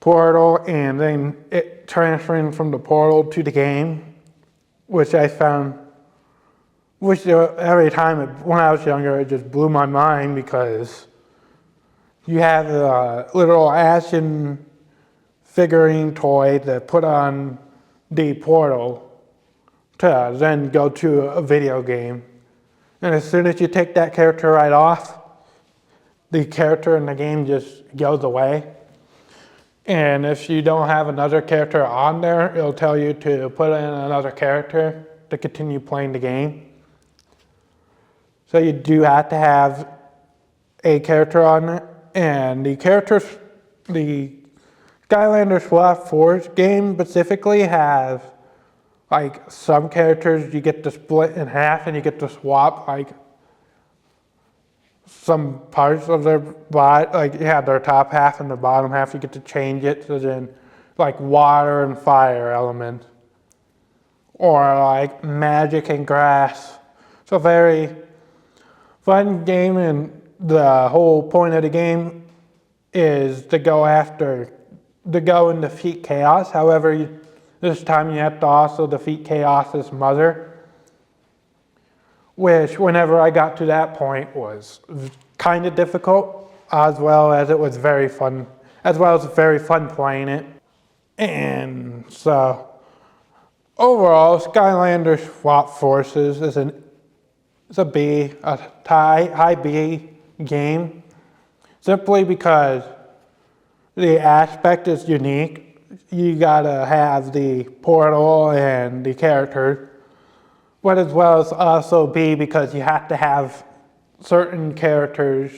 portal, and then it transferring from the portal to the game, which I found, every time when I was younger, it just blew my mind, because you have a little action figurine toy to put on the portal to then go to a video game. And as soon as you take that character right off, the character in the game just goes away. And if you don't have another character on there, it'll tell you to put in another character to continue playing the game. So you do have to have a character on it. And the Skylanders Swap Force game specifically has some characters you get to split in half, and you get to swap some parts of their body, their top half and the bottom half, you get to change it to then water and fire elements, or magic and grass. So very fun game, and the whole point of the game is to go and defeat Chaos. However, this time you have to also defeat Chaos's mother, which whenever I got to that point was kind of difficult, as well as very fun playing it. And so overall, Skylanders Swap Forces is a high B game, simply because the aspect is unique. You gotta have the portal and the character, but as well as also B, because you have to have certain characters,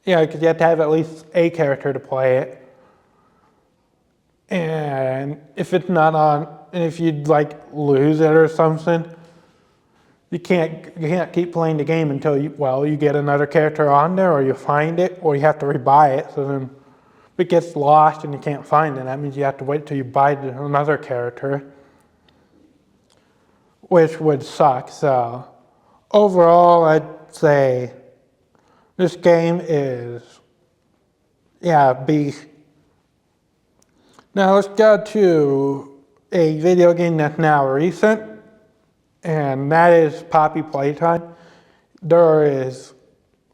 because you have to have at least a character to play it. And if it's not on, and if you lose it or something, you can't keep playing the game until you get another character on there, or you find it, or you have to rebuy it. So then if it gets lost and you can't find it, that means you have to wait till you buy another character, which would suck. So overall, I'd say this game is, B. Now let's go to a video game that's now recent, and that is Poppy Playtime. There is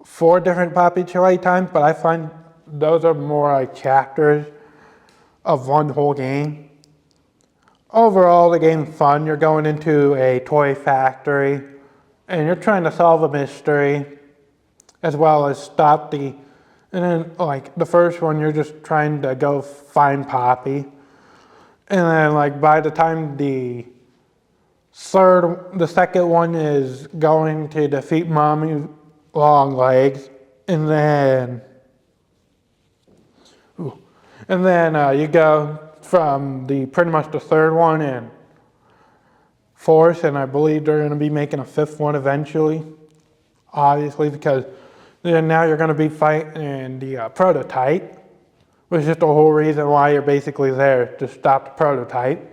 4 different Poppy Playtimes, but I find those are more chapters of one whole game. Overall, the game's fun. You're going into a toy factory, and you're trying to solve a mystery, as well as and then the first one, you're just trying to go find Poppy. And then by the time the second one is going to defeat Mommy Longlegs, and then you go from pretty much the third one and fourth, and I believe they're going to be making a 5th one eventually, obviously, because then now you're going to be fighting the prototype, which is the whole reason why you're basically there, to stop the prototype.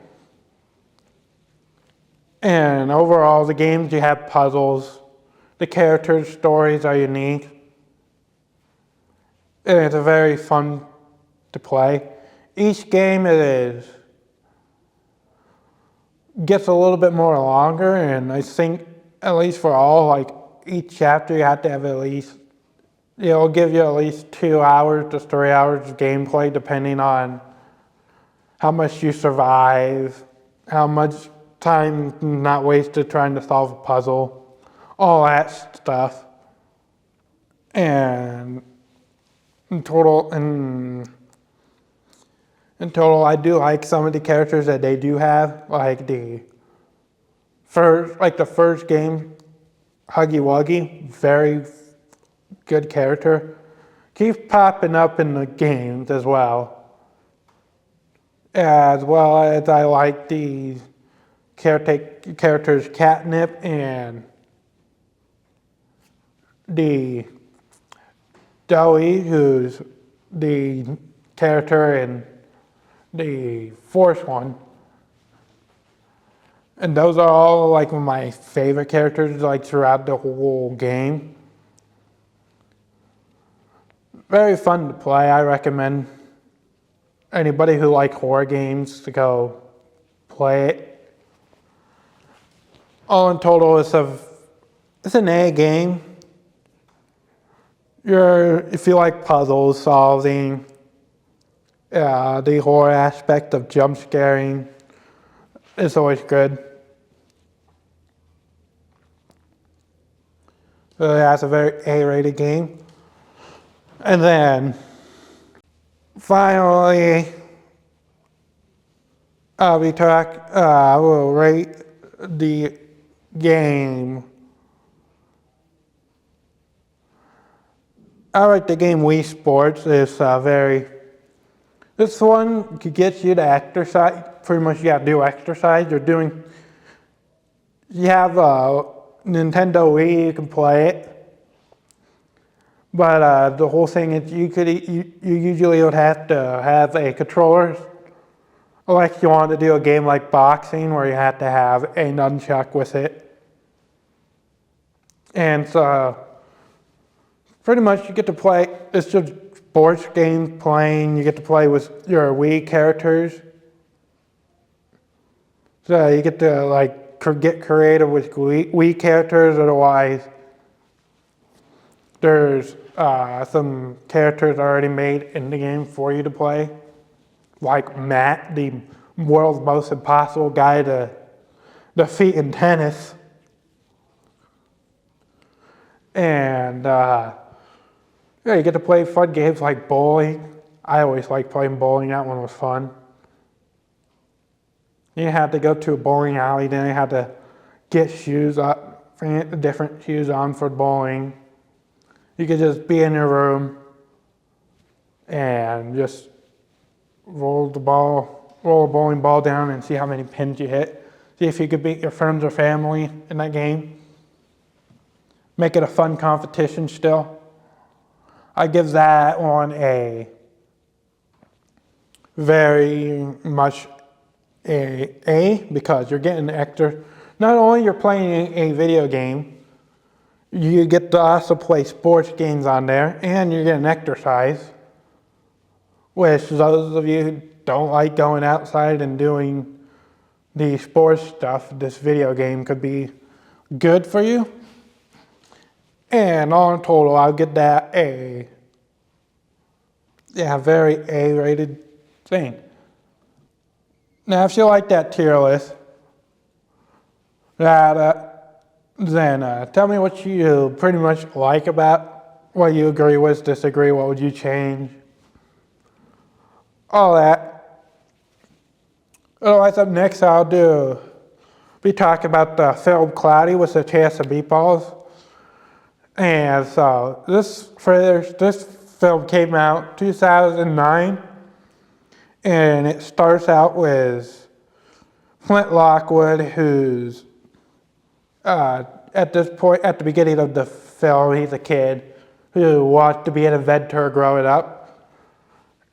And overall, the games, you have puzzles, the characters' stories are unique, and it's a very fun to play. Each game gets a little bit more longer, and I think at least for all, each chapter you have to have at least, it'll give you at least 2 hours to 3 hours of gameplay, depending on how much you survive, how much time not wasted trying to solve a puzzle, all that stuff. And in total, and In total, I do like some of the characters that they do have, like the first game, Huggy Wuggy, very good character. Keeps popping up in the games as well. As well as I like the characters Catnip and the Dowie, who's the character in the fourth one. And those are all like my favorite characters like throughout the whole game. Very fun to play. I recommend anybody who like horror games to go play it. All in total, it's an A game. If you like puzzles, solving, the horror aspect of jump scaring, it's always good. So yeah, it's a very A-rated game. And then finally, I will rate the game. I like the game Wii Sports. This one gets you to exercise. Pretty much you gotta do exercise. You have a Nintendo Wii, you can play it. But the whole thing is you usually would have to have a controller. Like you want to do a game like boxing where you have to have a nunchuck with it. And so pretty much you get to play, it's just sports game playing, you get to play with your Wii characters. So you get to like get creative with Wii characters, otherwise there's some characters already made in the game for you to play. Like Matt, the world's most impossible guy to defeat in tennis. And you get to play fun games like bowling. I always liked playing bowling, that one was fun. You had to go to a bowling alley, then you had to get different shoes on for bowling. You could just be in your room and just roll a bowling ball down and see how many pins you hit. See if you could beat your friends or family in that game. Make it a fun competition still. I give that one a very much A because you're getting extra. Not only you're playing a video game, you get to also play sports games on there, and you're getting exercise. Which those of you who don't like going outside and doing the sports stuff, this video game could be good for you. And all in total, I'll get that a very A-rated thing. Now, if you like that tier list, then tell me what you pretty much like about, what you agree with, disagree, what would you change, all that. Otherwise, up next I'll be talking about the film Cloudy with a Chance of Meatballs. And so this film came out 2009, and it starts out with Flint Lockwood, who's at this point, at the beginning of the film, he's a kid who wants to be an inventor growing up.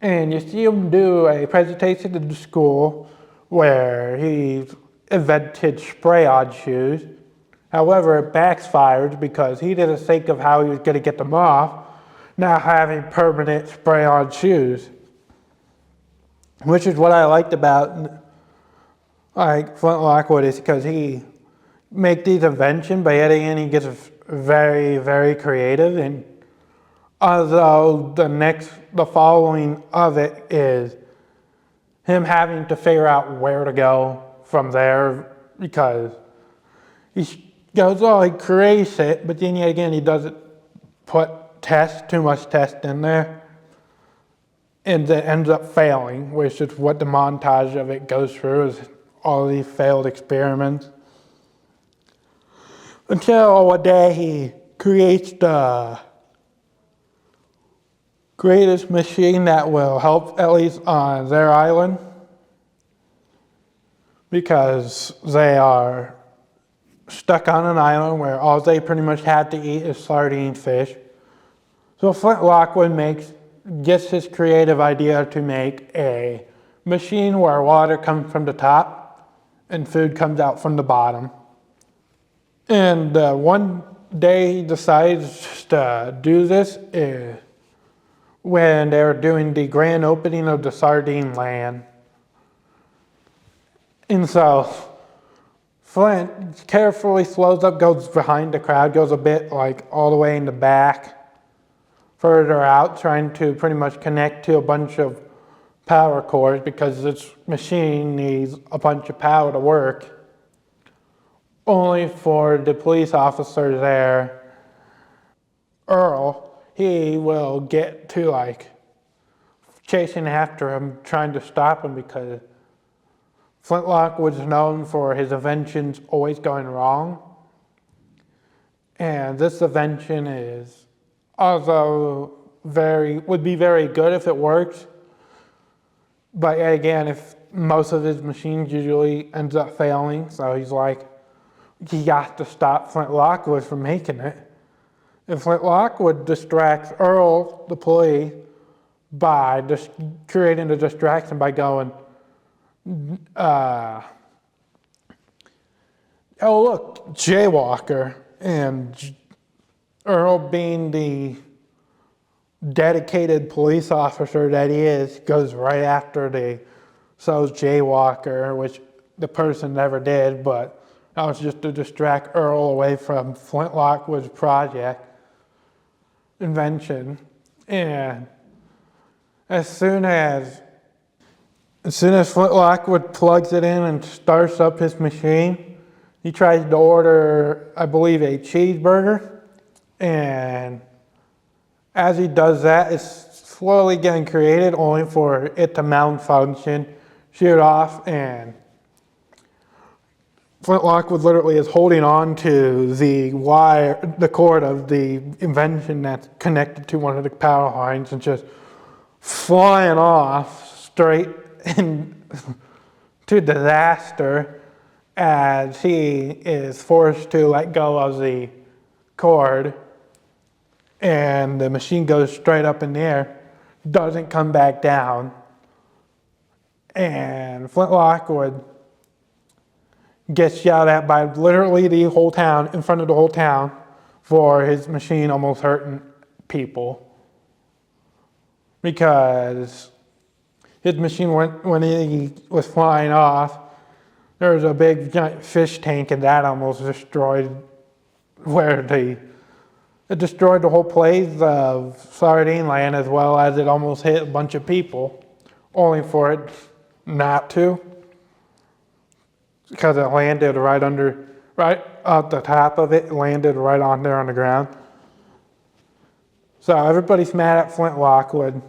And you see him do a presentation in the school where he invented spray-on shoes. However, it backfired because he didn't think of how he was going to get them off, now having permanent spray-on shoes. Which is what I liked about Flint Lockwood, is because he make these inventions, but yet again he gets very, very creative. And although the following of it is him having to figure out where to go from there, because he creates it, but then yet again he doesn't put too much test in there. and it ends up failing, which is what the montage of it goes through, is all these failed experiments. Until one day he creates the greatest machine that will help, at least on their island, because they are stuck on an island where all they pretty much have to eat is sardine fish. So Flint Lockwood gets his creative idea to make a machine where water comes from the top and food comes out from the bottom. And one day he decides to do this when they're doing the grand opening of the sardine land. And so Flint carefully slows up, goes behind the crowd, goes a bit like all the way in the back, further out, trying to pretty much connect to a bunch of power cords because this machine needs a bunch of power to work. Only for the police officer there, Earl, he will get to like chasing after him, trying to stop him because Flintlock was known for his inventions always going wrong. And this invention is also would be very good if it works. But again, if most of his machines usually ends up failing, so he's like, he got to stop Flint Lockwood from making it. And Flint Lockwood distracts Earl, the police, by just creating a distraction by going, oh look, jaywalker. And Earl, being the dedicated police officer that he is, goes right after the jaywalker, which the person never did, but that was just to distract Earl away from Flint Lockwood's project invention. And as soon as Flint Lockwood plugs it in and starts up his machine, he tries to order, I believe, a cheeseburger. And as he does that, it's slowly getting created only for it to malfunction, shoot off, and Flint Lockwood literally is holding on to the wire, the cord of the invention that's connected to one of the power lines and just flying off straight into disaster as he is forced to let go of the cord and the machine goes straight up in the air, doesn't come back down, and Flint Lockwood gets yelled at by literally the whole town, in front of the whole town, for his machine almost hurting people. Because his machine, when he was flying off, there was a big giant fish tank and that almost destroyed it destroyed the whole place of Sardine Land, as well as it almost hit a bunch of people, only for it not to. Because it landed right at the top of it, landed right on there on the ground. So everybody's mad at Flint Lockwood.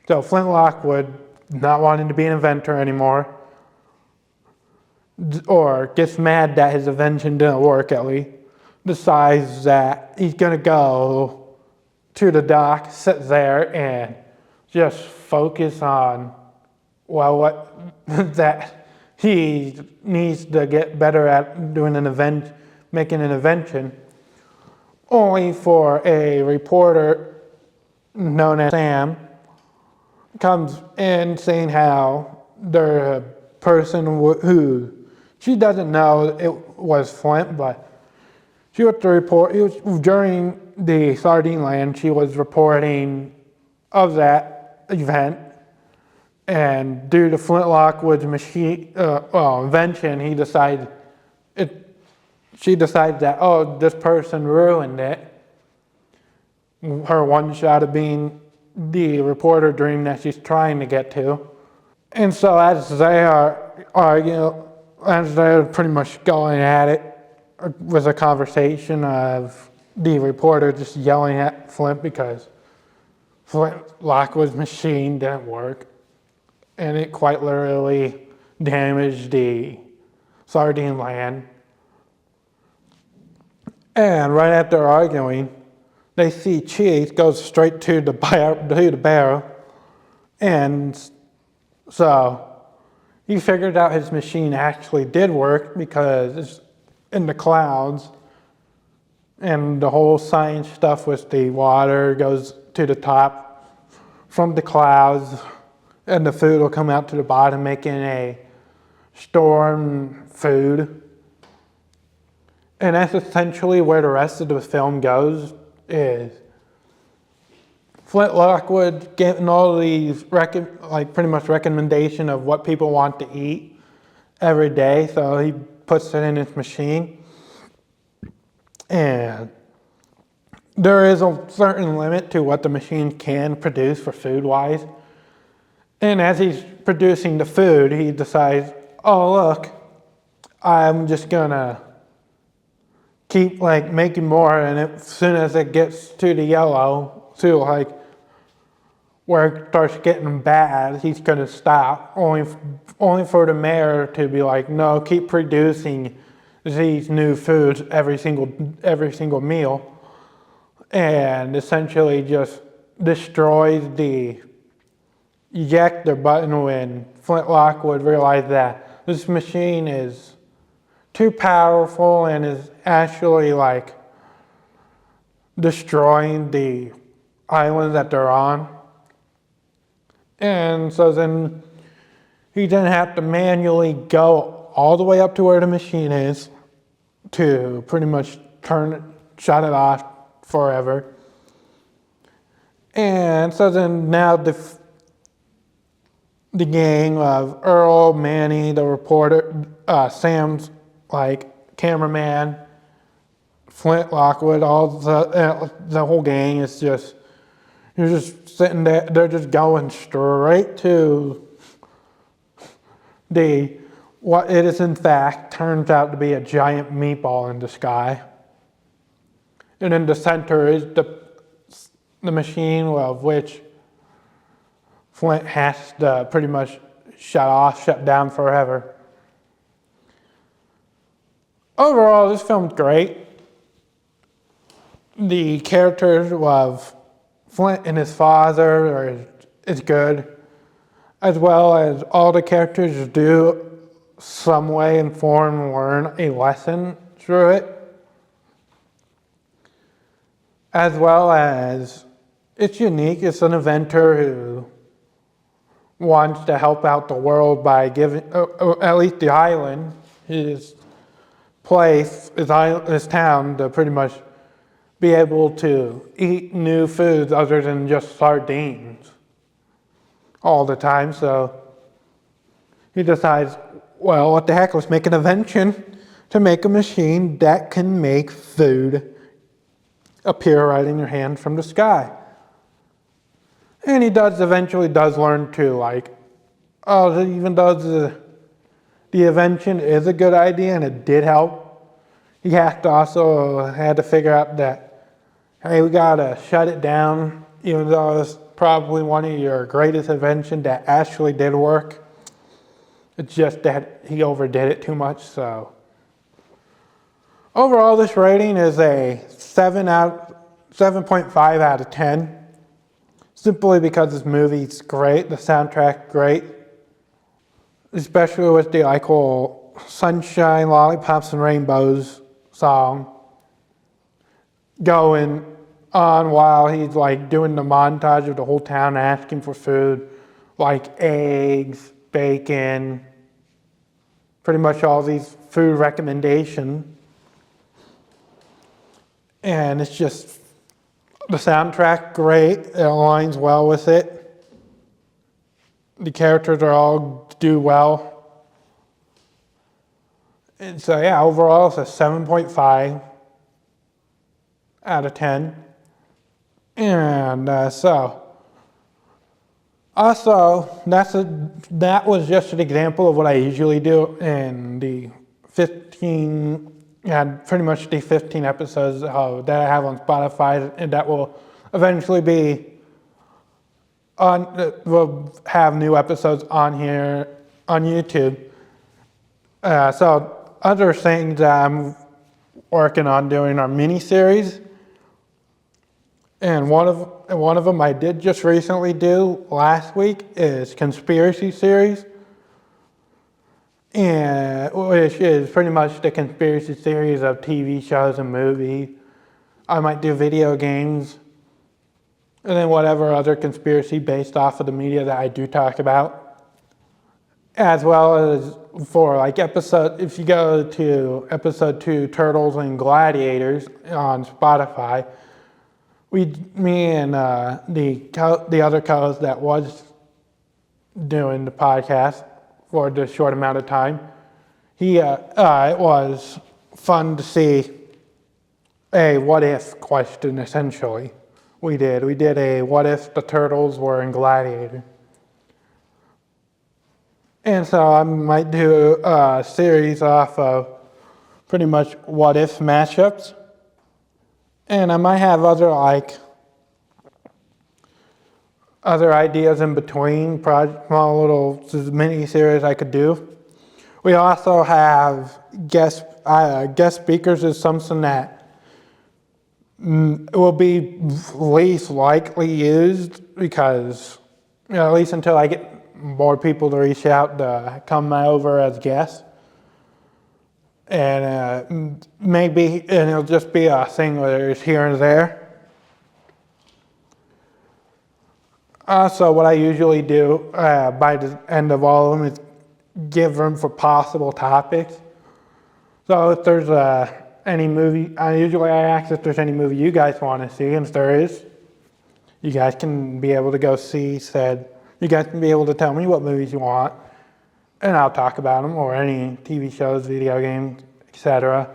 So Flint Lockwood, not wanting to be an inventor anymore, or gets mad that his invention didn't work at least, decides that he's going to go to the dock, sit there, and just focus on, that he needs to get better at doing making an invention, only for a reporter known as Sam comes in saying how there's a person who she doesn't know it was Flint, but she was during the Sardine Land, she was reporting of that event. And due to Flint Lockwood's invention, she decided that, oh, this person ruined it. Her one shot of being the reporter dream that she's trying to get to. And so as they are arguing, as they're pretty much going at it, was a conversation of the reporter just yelling at Flint because Flint Lockwood's machine didn't work, and it quite literally damaged the sardine land. And right after arguing, they see cheese goes straight to the barrel, and so he figured out his machine actually did work because it's in the clouds, and the whole science stuff with the water goes to the top from the clouds, and the food will come out to the bottom, making a storm food. And that's essentially where the rest of the film goes, is Flint Lockwood getting all these pretty much recommendation of what people want to eat every day, so he puts it in his machine. And there is a certain limit to what the machine can produce for food-wise. And as he's producing the food, he decides, oh look, I'm just gonna keep making more, and as soon as it gets to the yellow, to where it starts getting bad, he's gonna stop. Only for the mayor to be like, no, keep producing these new foods every single meal, and essentially just destroys the ejector button when Flint Lockwood realized that this machine is too powerful and is actually destroying the island that they're on. And so then he didn't have to manually go all the way up to where the machine is to pretty much shut it off forever. And so then now the gang of Earl, Manny, the reporter, Sam's cameraman, Flint Lockwood, all the whole gang is just, you're just sitting there, they're just going straight to what it is in fact turns out to be a giant meatball in the sky. And in the center is the machine of which Flint has to pretty much shut down forever. Overall, this film's great. The characters of Flint and his father is good, as well as all the characters do some way inform and learn a lesson through it, as well as it's unique. It's an inventor who wants to help out the world by giving, at least the island, his town, to pretty much be able to eat new foods other than just sardines all the time. So he decides, well, what the heck, let's make an invention to make a machine that can make food appear right in your hand from the sky. And he eventually does learn to even though the invention is a good idea and it did help, he had to figure out that, hey, we gotta shut it down, even though it's probably one of your greatest inventions that actually did work. It's just that he overdid it too much. So overall, this rating is a 7.5 out of 10. Simply because this movie's great, the soundtrack great, especially with the whole Sunshine, Lollipops, and Rainbows song going on while he's doing the montage of the whole town asking for food, eggs, bacon, pretty much all these food recommendations. And it's just, the soundtrack great, it aligns well with it. The characters all do well. And so yeah, overall it's a 7.5 out of 10. And so also that was just an example of what I usually do in the 15 pretty much the 15 episodes that I have on Spotify, and that will eventually be we'll have new episodes on here on YouTube. So other things that I'm working on doing are mini-series. And one of them I did just recently do last week is conspiracy series. And which is pretty much the conspiracy series of TV shows and movies. I might do video games, and then whatever other conspiracy based off of the media that I do talk about. As well as for like if you go to episode 2, Turtles and Gladiators on Spotify, me and the other co-host that was doing the podcast for the short amount of time, it was fun to see a what if question, essentially. We did a what if the Turtles were in Gladiator. And so I might do a series off of pretty much what if matchups. And I might have other ideas in between, small little mini series I could do. We also have guest speakers is something that will be least likely used because, at least until I get more people to reach out to come over as guests. And maybe it'll just be a thing where there's here and there. So what I usually do by the end of all of them is give room for possible topics. So if there's any movie, usually I ask if there's any movie you guys want to see, and if there is, you guys can be able to go see said. You guys can be able to tell me what movies you want, and I'll talk about them, or any TV shows, video games, etc.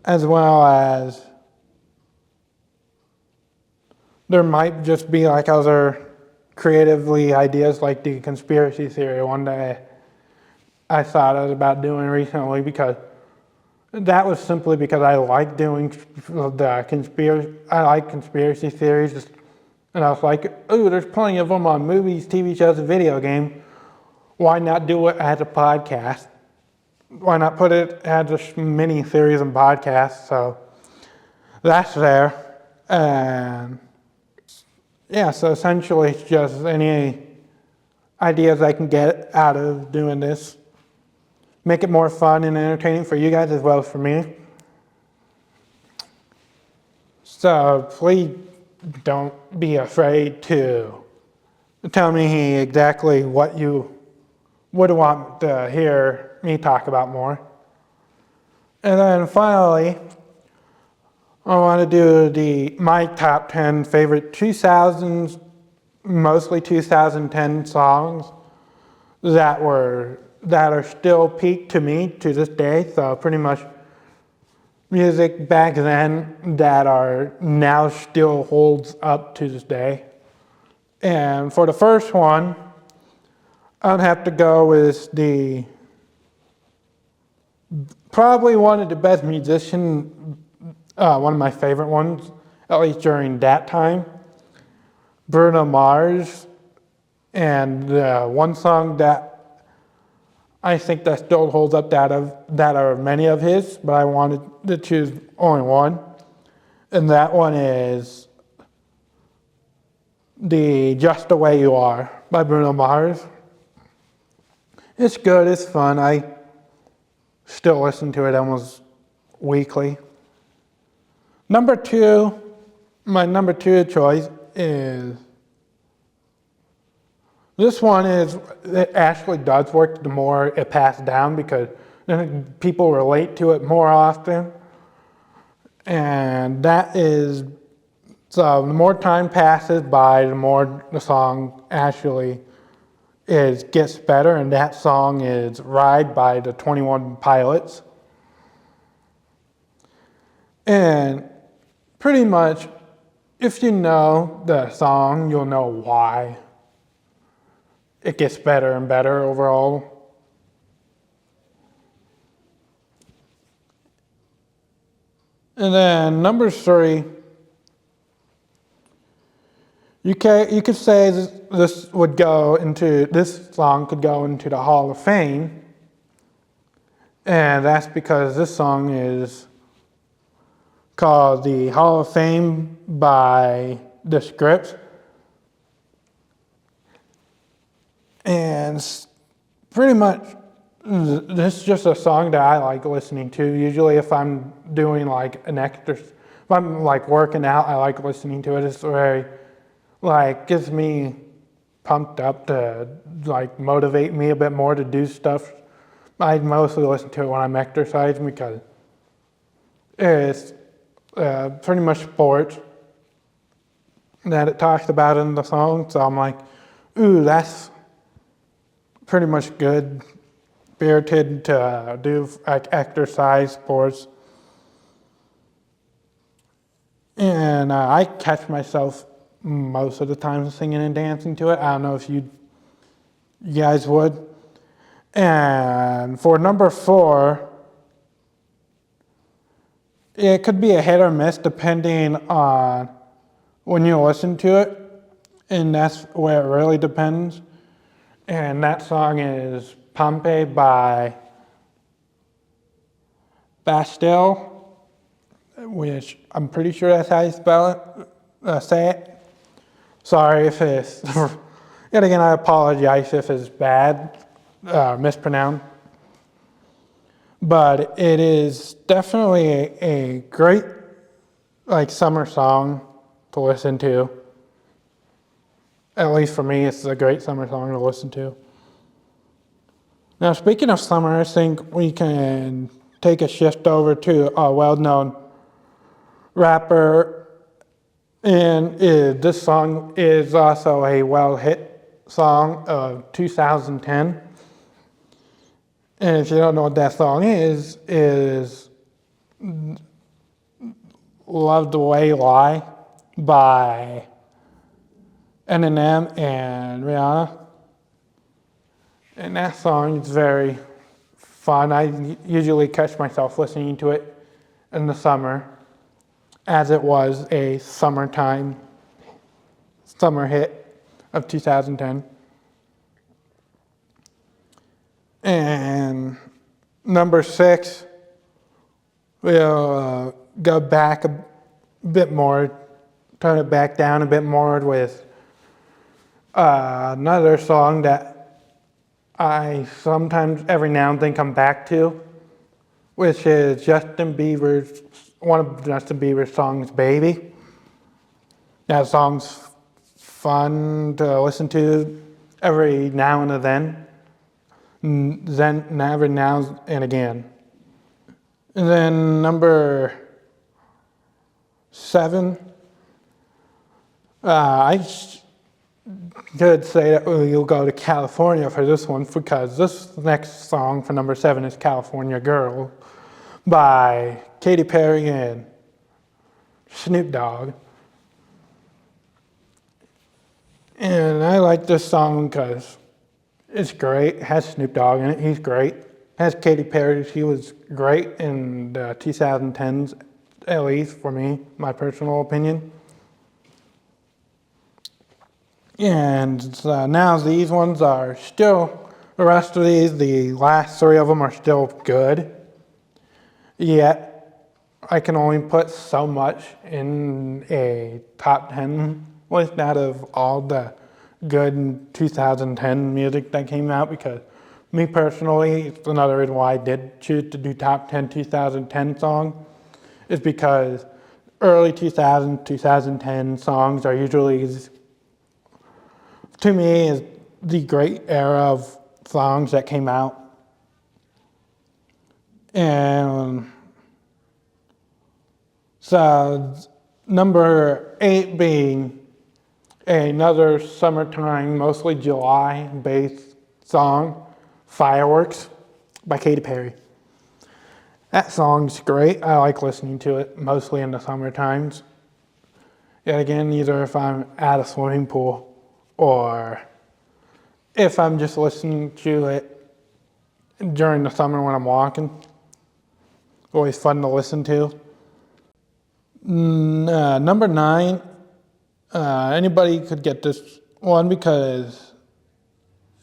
As well as there might just be like other creatively ideas like the conspiracy theory one day I thought about doing recently, because that was simply because I like doing conspiracy theories, and I was like, ooh, there's plenty of them on movies, TV shows, and video games. Why not do it as a podcast? Why not put it as a mini series and podcast? So that's there. And yeah, so essentially it's just any ideas I can get out of doing this. Make it more fun and entertaining for you guys as well as for me. So please don't be afraid to tell me exactly what you would want to hear me talk about more. And then finally, I want to do my top 10 favorite 2000s, mostly 2010 songs that are still peak to me to this day. So pretty much music back then that are now still holds up to this day. And for the first one, I'd have to go with probably one of the best musicians, one of my favorite ones, at least during that time, Bruno Mars. And one song that I think that still holds up that are many of his, but I wanted to choose only one. And that one is the Just the Way You Are by Bruno Mars. It's good, it's fun. I still listen to it almost weekly. My number two choice is, this one it actually does work the more it passed down, because people relate to it more often. And that is, so the more time passes by, the more the song actually gets better, and that song is Ride by the 21 Pilots. And pretty much, if you know the song, you'll know why it gets better and better overall. And then number 3, You could say this song could go into the Hall of Fame, and that's because this song is called the Hall of Fame by the Scripts. And pretty much, this is just a song that I like listening to. Usually if I'm doing like if I'm like working out, I like listening to it. It's very, gets me pumped up to like motivate me a bit more to do stuff. I mostly listen to it when I'm exercising because it's pretty much sports that it talks about in the song. So I'm like, ooh, that's pretty much good, spirited to do like exercise sports. And I catch myself most of the time singing and dancing to it. I don't know if you guys would. And for number 4, it could be a hit or miss depending on when you listen to it. And that's where it really depends. And that song is Pompeii by Bastille, which I'm pretty sure that's how you say it. Sorry if it's, yet again, I apologize if it's bad, mispronounced. But it is definitely a great, summer song to listen to. At least for me, it's a great summer song to listen to. Now, speaking of summer, I think we can take a shift over to a well-known rapper. And this song is also a well-hit song of 2010. And if you don't know what that song is Love the Way You Lie by Eminem and Rihanna. And that song is very fun. I usually catch myself listening to it in the summer, as it was a summer hit of 2010. And number 6, we'll go back a bit more, turn it back down a bit more with another song that I sometimes, every now and then, come back to, which is one of Justin Bieber's songs, Baby. That song's fun to listen to every now and then. Every now and again. And then number 7, I could say that you'll go to California for this one, because this next song for number 7 is California Girl by Katy Perry and Snoop Dogg. And I like this song because it's great. It has Snoop Dogg in it. He's great. It has Katy Perry. She was great in the 2010s, at least for me, my personal opinion. And now these ones are still, the rest of these, the last 3 of them are still good. Yet, I can only put so much in a top 10 list out of all the good 2010 music that came out, because me personally, it's another reason why I did choose to do top 10 2010 song, is because early 2010 songs are usually, to me, is the great era of songs that came out. And so number 8 being another summertime, mostly July-based song, Fireworks by Katy Perry. That song's great. I like listening to it mostly in the summer times. Yet again, either if I'm at a swimming pool or if I'm just listening to it during the summer when I'm walking. Always fun to listen to. Number 9, Anybody could get this one because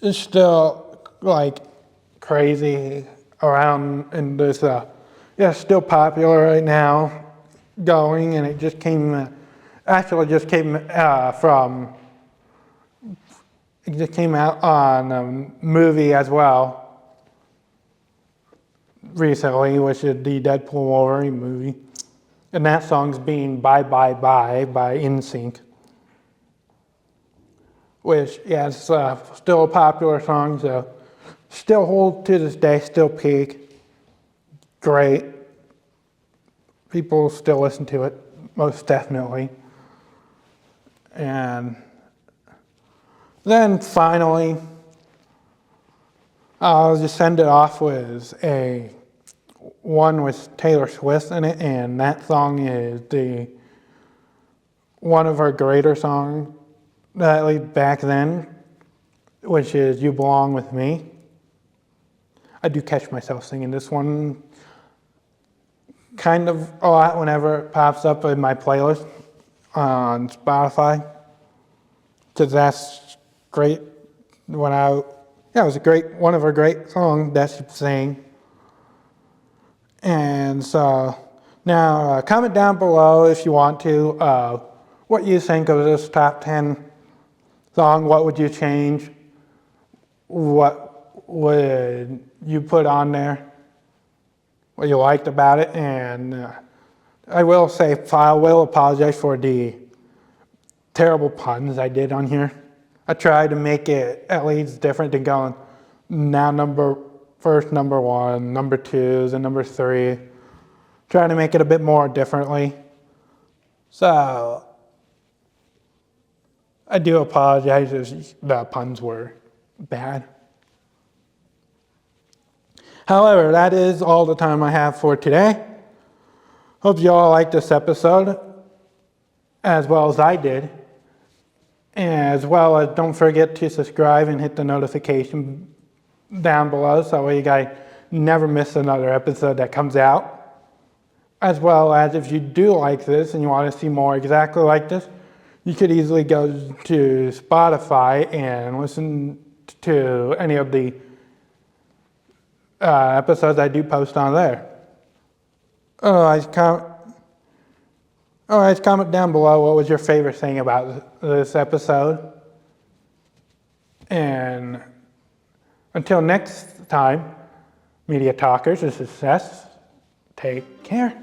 it's still like crazy around in this, still popular right now, going, and it just came, it just came out on a movie as well recently, which is the Deadpool Wolverine movie. And that song's being Bye Bye Bye by NSYNC. Which, yeah, it's still a popular song, so still hold to this day, still peak. Great. People still listen to it, most definitely. And then finally, I'll just send it off with one with Taylor Swift in it, and that song is one of her greater songs, at least back then, which is You Belong With Me. I do catch myself singing this one kind of a lot whenever it pops up in my playlist on Spotify, because that's great. It was one of her great songs that she sang. And so now comment down below if you want to what you think of this top 10 song. What would you change? What would you put on there? What you liked about it? And I will apologize for the terrible puns I did on here. I tried to make it at least different than going now number one, number twos, and number three. Trying to make it a bit more differently. So I do apologize if the puns were bad. However, that is all the time I have for today. Hope you all liked this episode as well as I did. As well as don't forget to subscribe and hit the notification down below so you guys never miss another episode that comes out. As well as if you do like this and you want to see more exactly like this, you could easily go to Spotify and listen to any of the episodes I do post on there. Otherwise, comment down below what was your favorite thing about this episode. And until next time, Media Talkers, a success. Take care.